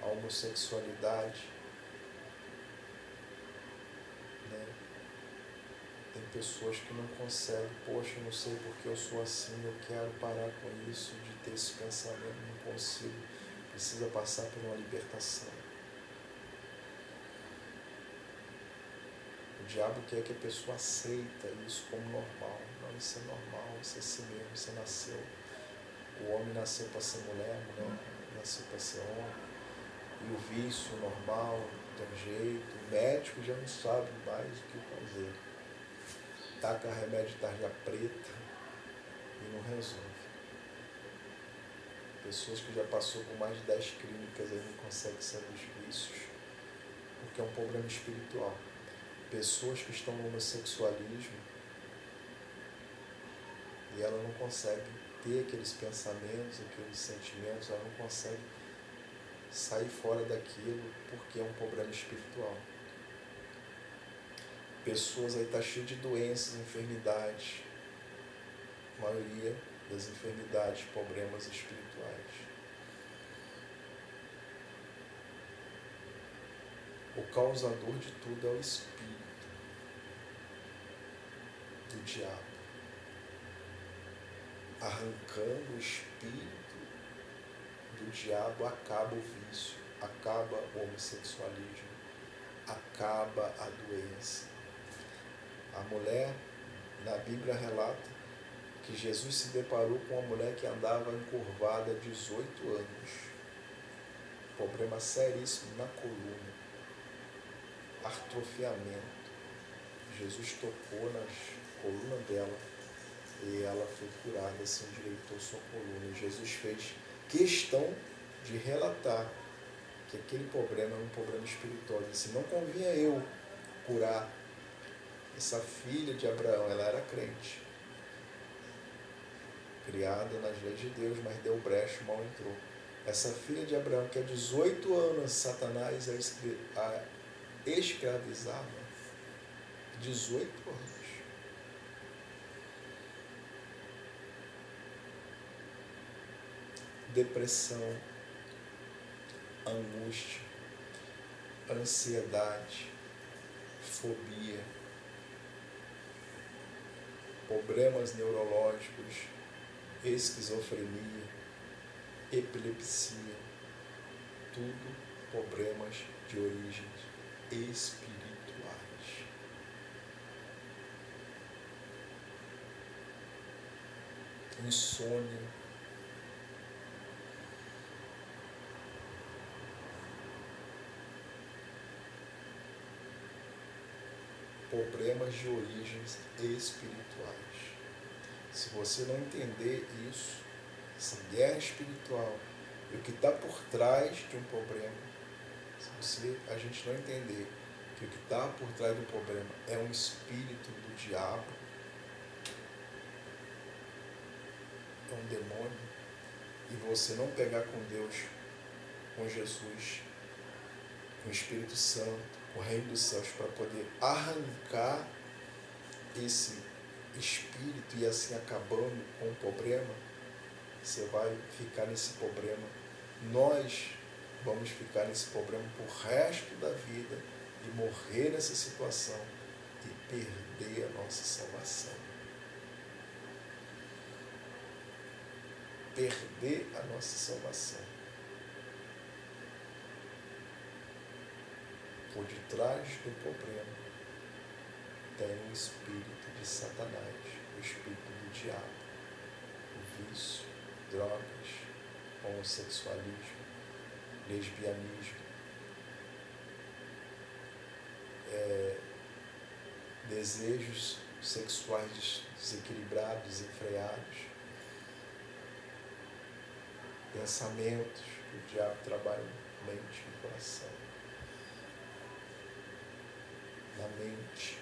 a homossexualidade, né? Tem pessoas que não conseguem, poxa, eu não sei porque eu sou assim, eu quero parar com isso, de ter esse pensamento, não consigo, precisa passar por uma libertação. O diabo quer que a pessoa aceita isso como normal. Não, isso é normal, isso é assim mesmo, você nasceu. O homem nasceu para ser mulher, a mulher nasceu para ser homem. E o vício normal, tem um jeito. O médico já não sabe mais o que fazer. Taca remédio de tarja preta e não resolve. Pessoas que já passou por mais de 10 clínicas e não conseguem sair dos vícios, porque é um problema espiritual. Pessoas que estão no homossexualismo e ela não consegue ter aqueles pensamentos, aqueles sentimentos, ela não consegue sair fora daquilo porque é um problema espiritual. Pessoas aí estão cheias de doenças, enfermidades, a maioria das enfermidades, problemas espirituais. O causador de tudo é o espírito do diabo. Arrancando o espírito do diabo, acaba o vício, acaba o homossexualismo, acaba a doença. A mulher, na Bíblia relata que Jesus se deparou com uma mulher que andava encurvada há 18 anos. Problema seríssimo na coluna. Atrofiamento. Jesus tocou na coluna dela e ela foi curada, se endireitou sua coluna. E Jesus fez questão de relatar que aquele problema era um problema espiritual. Ele disse, não convinha eu curar essa filha de Abraão, ela era crente, criada nas leis de Deus, mas deu brecha, mal entrou. Essa filha de Abraão, que há 18 anos Satanás a escravizava, 18 anos. Depressão, angústia, ansiedade, fobia, problemas neurológicos, esquizofrenia, epilepsia, tudo problemas de origens espirituais. Insônia, problemas de origens espirituais. Se você não entender isso, essa guerra espiritual, e o que está por trás de um problema, se a gente não entender que o que está por trás do problema é um espírito do diabo, é um demônio, e você não pegar com Deus, com Jesus, com o Espírito Santo, com o Reino dos Céus, para poder arrancar esse espírito e assim acabando com o problema, você vai ficar nesse problema. Nós vamos ficar nesse problema por resto da vida e morrer nessa situação e perder a nossa salvação. Perder a nossa salvação. Por detrás do problema tem o espírito de Satanás, o espírito do diabo, o vício, drogas, homossexualismo, lesbianismo, desejos sexuais desequilibrados, desenfreados, pensamentos, que o diabo trabalha na mente e no coração. Na mente.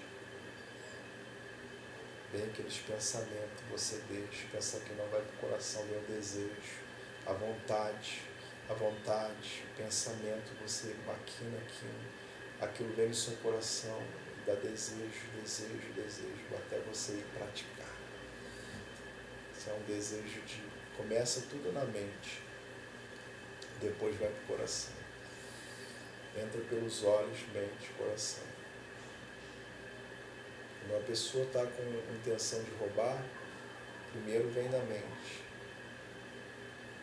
Vem aqueles pensamentos, você deixa, pensa que não vai para o coração, vem o desejo, a vontade, o pensamento, você maquina aquilo vem no seu coração, dá desejo, até você ir praticar. Isso é um desejo começa tudo na mente, depois vai para o coração. Entra pelos olhos, mente, coração. Quando a pessoa está com intenção de roubar, primeiro vem na mente.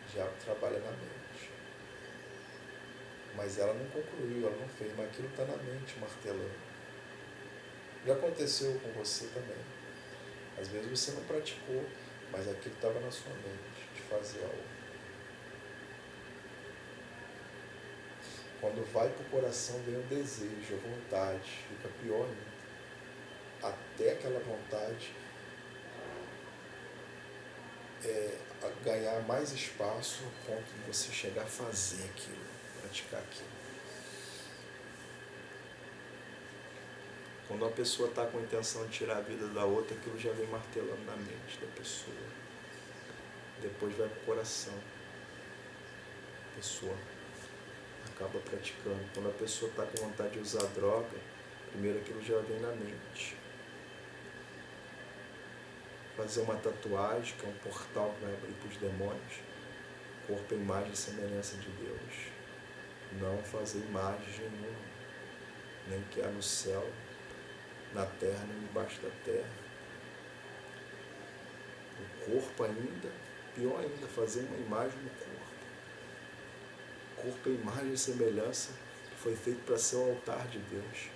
O diabo trabalha na mente. Mas ela não concluiu, ela não fez, mas aquilo está na mente, martelando. Já aconteceu com você também. Às vezes você não praticou, mas aquilo estava na sua mente, de fazer algo. Quando vai para o coração, vem o desejo, a vontade, fica pior ainda. Até aquela vontade ganhar mais espaço ao ponto de você chegar a fazer aquilo, praticar aquilo. Quando uma pessoa está com a intenção de tirar a vida da outra, aquilo já vem martelando na mente da pessoa. Depois vai para o coração. A pessoa acaba praticando. Quando a pessoa está com vontade de usar droga, primeiro aquilo já vem na mente. Fazer uma tatuagem, que é um portal que vai abrir para os demônios. Corpo é imagem e semelhança de Deus. Não fazer imagem nenhuma, nem que há no céu, na terra, nem debaixo da terra. O corpo ainda, pior ainda, fazer uma imagem no corpo. O corpo é imagem e semelhança que foi feito para ser o altar de Deus.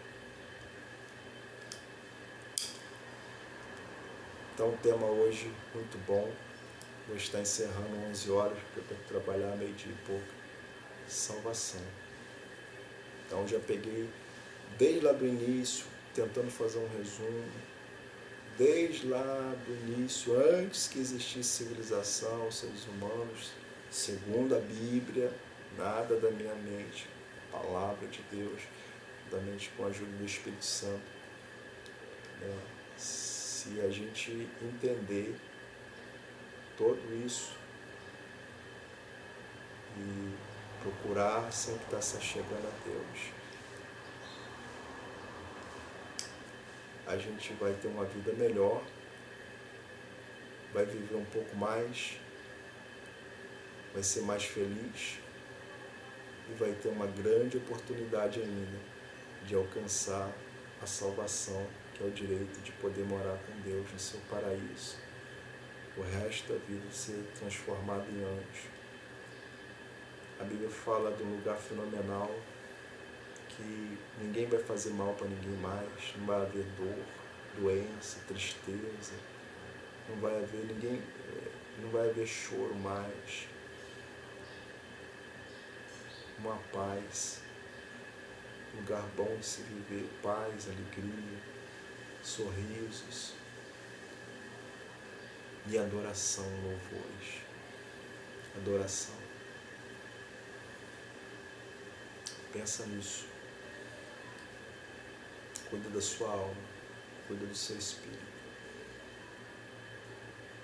Então o tema hoje muito bom. Vou estar encerrando 11 horas, porque eu tenho que trabalhar meio-dia e pouco. Salvação. Então já peguei desde lá do início, tentando fazer um resumo, desde lá do início, antes que existisse civilização, seres humanos, segundo a Bíblia, nada da minha mente, a palavra de Deus, da mente com a ajuda do Espírito Santo. Se a gente entender tudo isso e procurar sempre estar se chegando a Deus, a gente vai ter uma vida melhor, vai viver um pouco mais, vai ser mais feliz e vai ter uma grande oportunidade ainda de alcançar a salvação, que é o direito de poder morar com Deus no seu paraíso, o resto da vida ser transformado em anjo. A Bíblia fala de um lugar fenomenal, que ninguém vai fazer mal para ninguém mais, não vai haver dor, doença, tristeza, não vai haver choro mais, uma paz, lugar bom de se viver, paz, alegria, sorrisos e adoração, louvores, adoração. Pensa nisso. Cuida da sua alma, cuida do seu espírito.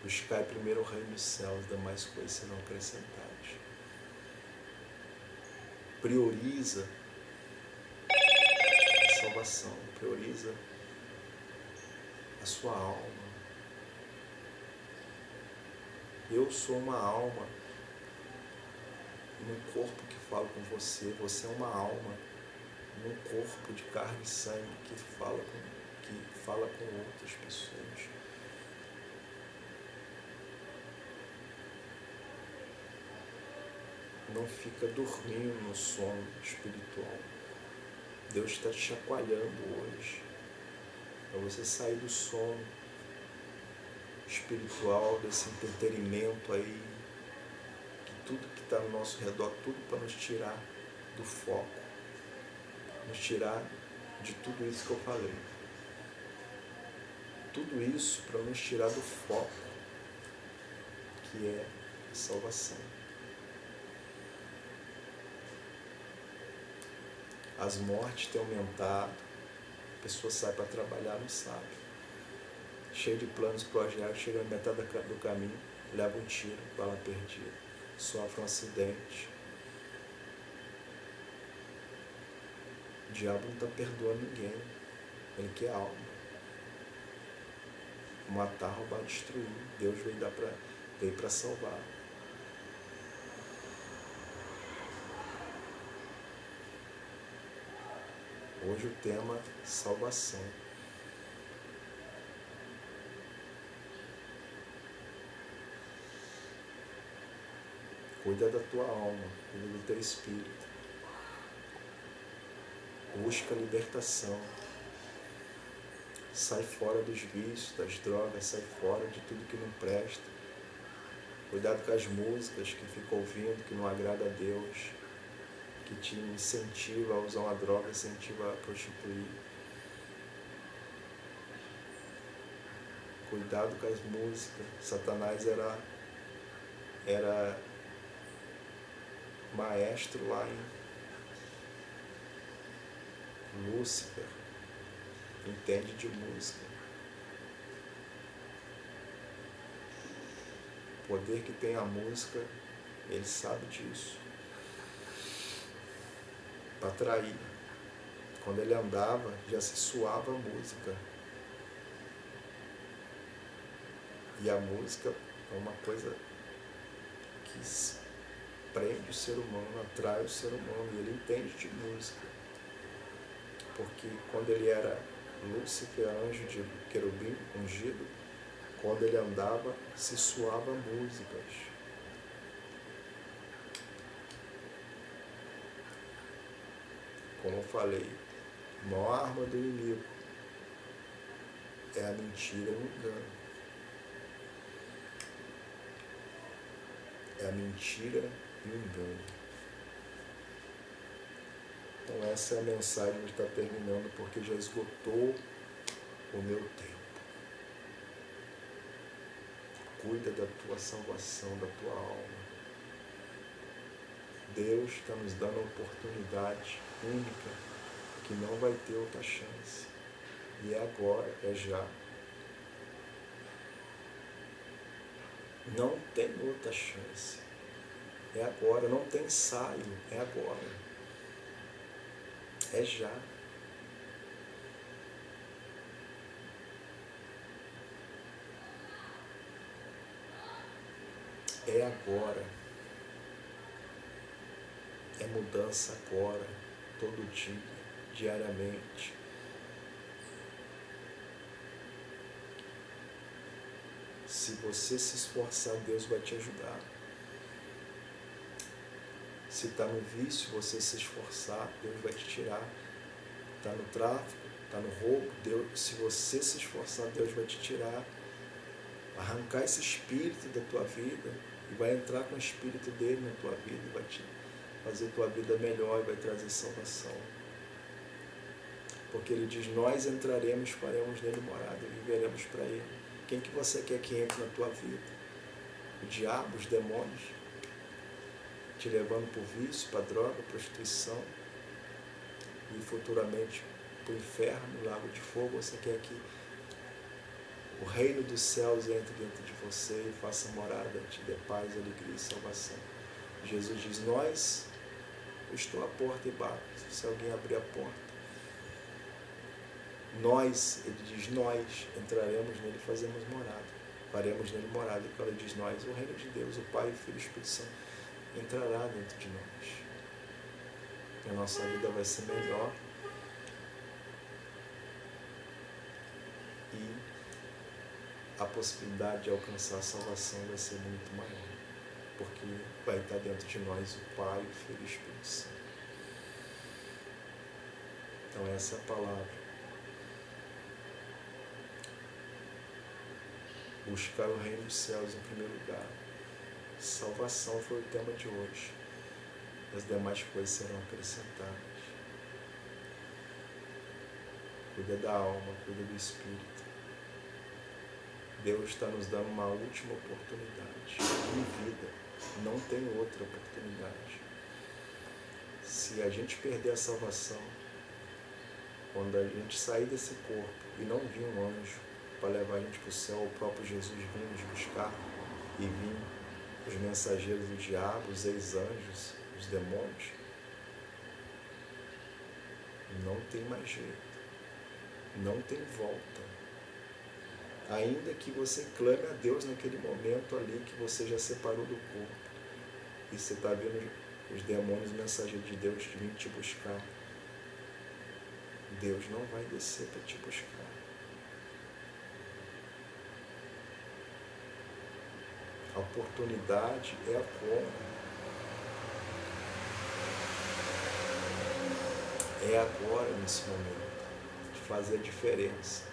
Buscai primeiro o reino dos céus, demais coisas serão acrescentadas. Prioriza a salvação, prioriza a sua alma. Eu sou uma alma num corpo que fala com você, você é uma alma num corpo de carne e sangue que fala com outras pessoas. Não fica dormindo no sono espiritual. Deus está te chacoalhando hoje para você sair do sono espiritual, desse entretenimento aí, que tudo que está no nosso redor, tudo para nos tirar do foco, nos tirar de tudo isso que eu falei. Tudo isso para nos tirar do foco, que é a salvação. As mortes têm aumentado, a pessoa sai para trabalhar, não sabe. Cheio de planos, projetos, chega na metade do caminho, leva um tiro, bala perdida, sofre um acidente. O diabo não está perdoando ninguém, ele quer alma. Matar, roubar, destruir. Deus veio para salvar. Hoje o tema é salvação. Cuida da tua alma, cuida do teu espírito. Busca a libertação. Sai fora dos vícios, das drogas, sai fora de tudo que não presta. Cuidado com as músicas que fica ouvindo, que não agrada a Deus, que te incentiva a usar uma droga, incentiva a prostituir. Cuidado com as músicas. Satanás era maestro lá em Lúcifer. Entende de música. O poder que tem a música, ele sabe disso. Para atrair. Quando ele andava, já se suava a música. E a música é uma coisa que prende o ser humano, atrai o ser humano, e ele entende de música. Porque quando ele era Lúcifer, anjo de querubim, ungido, quando ele andava, se suava músicas. Como eu falei, a maior arma do inimigo é a mentira e o engano. É a mentira e o engano. Então essa é a mensagem que está terminando, porque já esgotou o meu tempo. Cuida da tua salvação, da tua alma. Deus está nos dando uma oportunidade única, que não vai ter outra chance. E é agora, é já. Não tem outra chance. É agora, não tem ensaio, é agora. É já. É agora. É mudança agora, todo dia, diariamente. Se você se esforçar, Deus vai te ajudar. Se está no vício, você se esforçar, Deus vai te tirar. Está no tráfico, está no roubo, se você se esforçar, Deus vai te tirar. Arrancar esse espírito da tua vida e vai entrar com o espírito dele na tua vida e vai te fazer tua vida melhor e vai trazer salvação. Porque ele diz, nós entraremos, faremos nele morada e viveremos para ele. Quem que você quer que entre na tua vida? O diabo, os demônios, te levando para o vício, para a droga, prostituição e futuramente para o inferno, lago de fogo. Você quer que o reino dos céus entre dentro de você e faça morada, te dê paz, alegria e salvação. Jesus diz, eu estou à porta e bato, se alguém abrir a porta. Ele diz, nós entraremos nele e fazemos morada. Faremos nele morada. E quando ele diz nós, o reino de Deus, o Pai, o Filho e o Espírito Santo entrará dentro de nós. E a nossa vida vai ser melhor. E a possibilidade de alcançar a salvação vai ser muito maior. Porque vai estar dentro de nós o Pai, o Filho e o Espírito Santo. Então essa é a palavra. Buscar o reino dos céus em primeiro lugar. Salvação foi o tema de hoje. As demais coisas serão acrescentadas. Cuida da alma, cuida do espírito. Deus está nos dando uma última oportunidade em vida. Não tem outra oportunidade. Se se a gente perder a salvação, quando a gente sair desse corpo e não vir um anjo para levar a gente para o céu, o próprio Jesus vir nos buscar e vir os mensageiros do diabo, os ex-anjos, os demônios, não tem mais jeito, não tem volta. Ainda que você clame a Deus naquele momento ali que você já separou do corpo e você está vendo os demônios, os mensageiros de Deus vir te buscar, Deus não vai descer para te buscar. A oportunidade é agora. É agora, nesse momento, de fazer a diferença.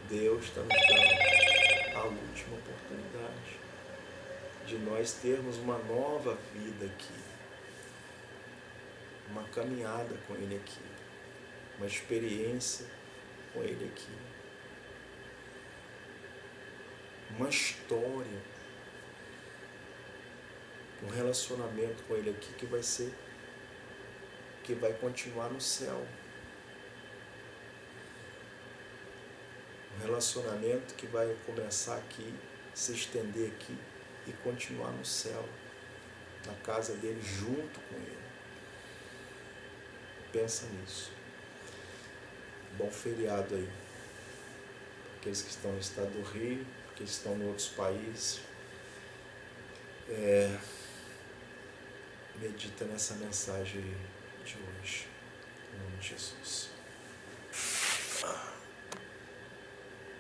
Deus está nos dando a última oportunidade de nós termos uma nova vida aqui, uma caminhada com Ele aqui, uma experiência com Ele aqui, uma história, um relacionamento com Ele aqui que vai continuar no céu. Um relacionamento que vai começar aqui, se estender aqui e continuar no céu, na casa dele, junto com ele. Pensa nisso. Bom feriado aí. Aqueles que estão no estado do Rio, aqueles que estão em outros países. Medita nessa mensagem de hoje. Em nome de Jesus.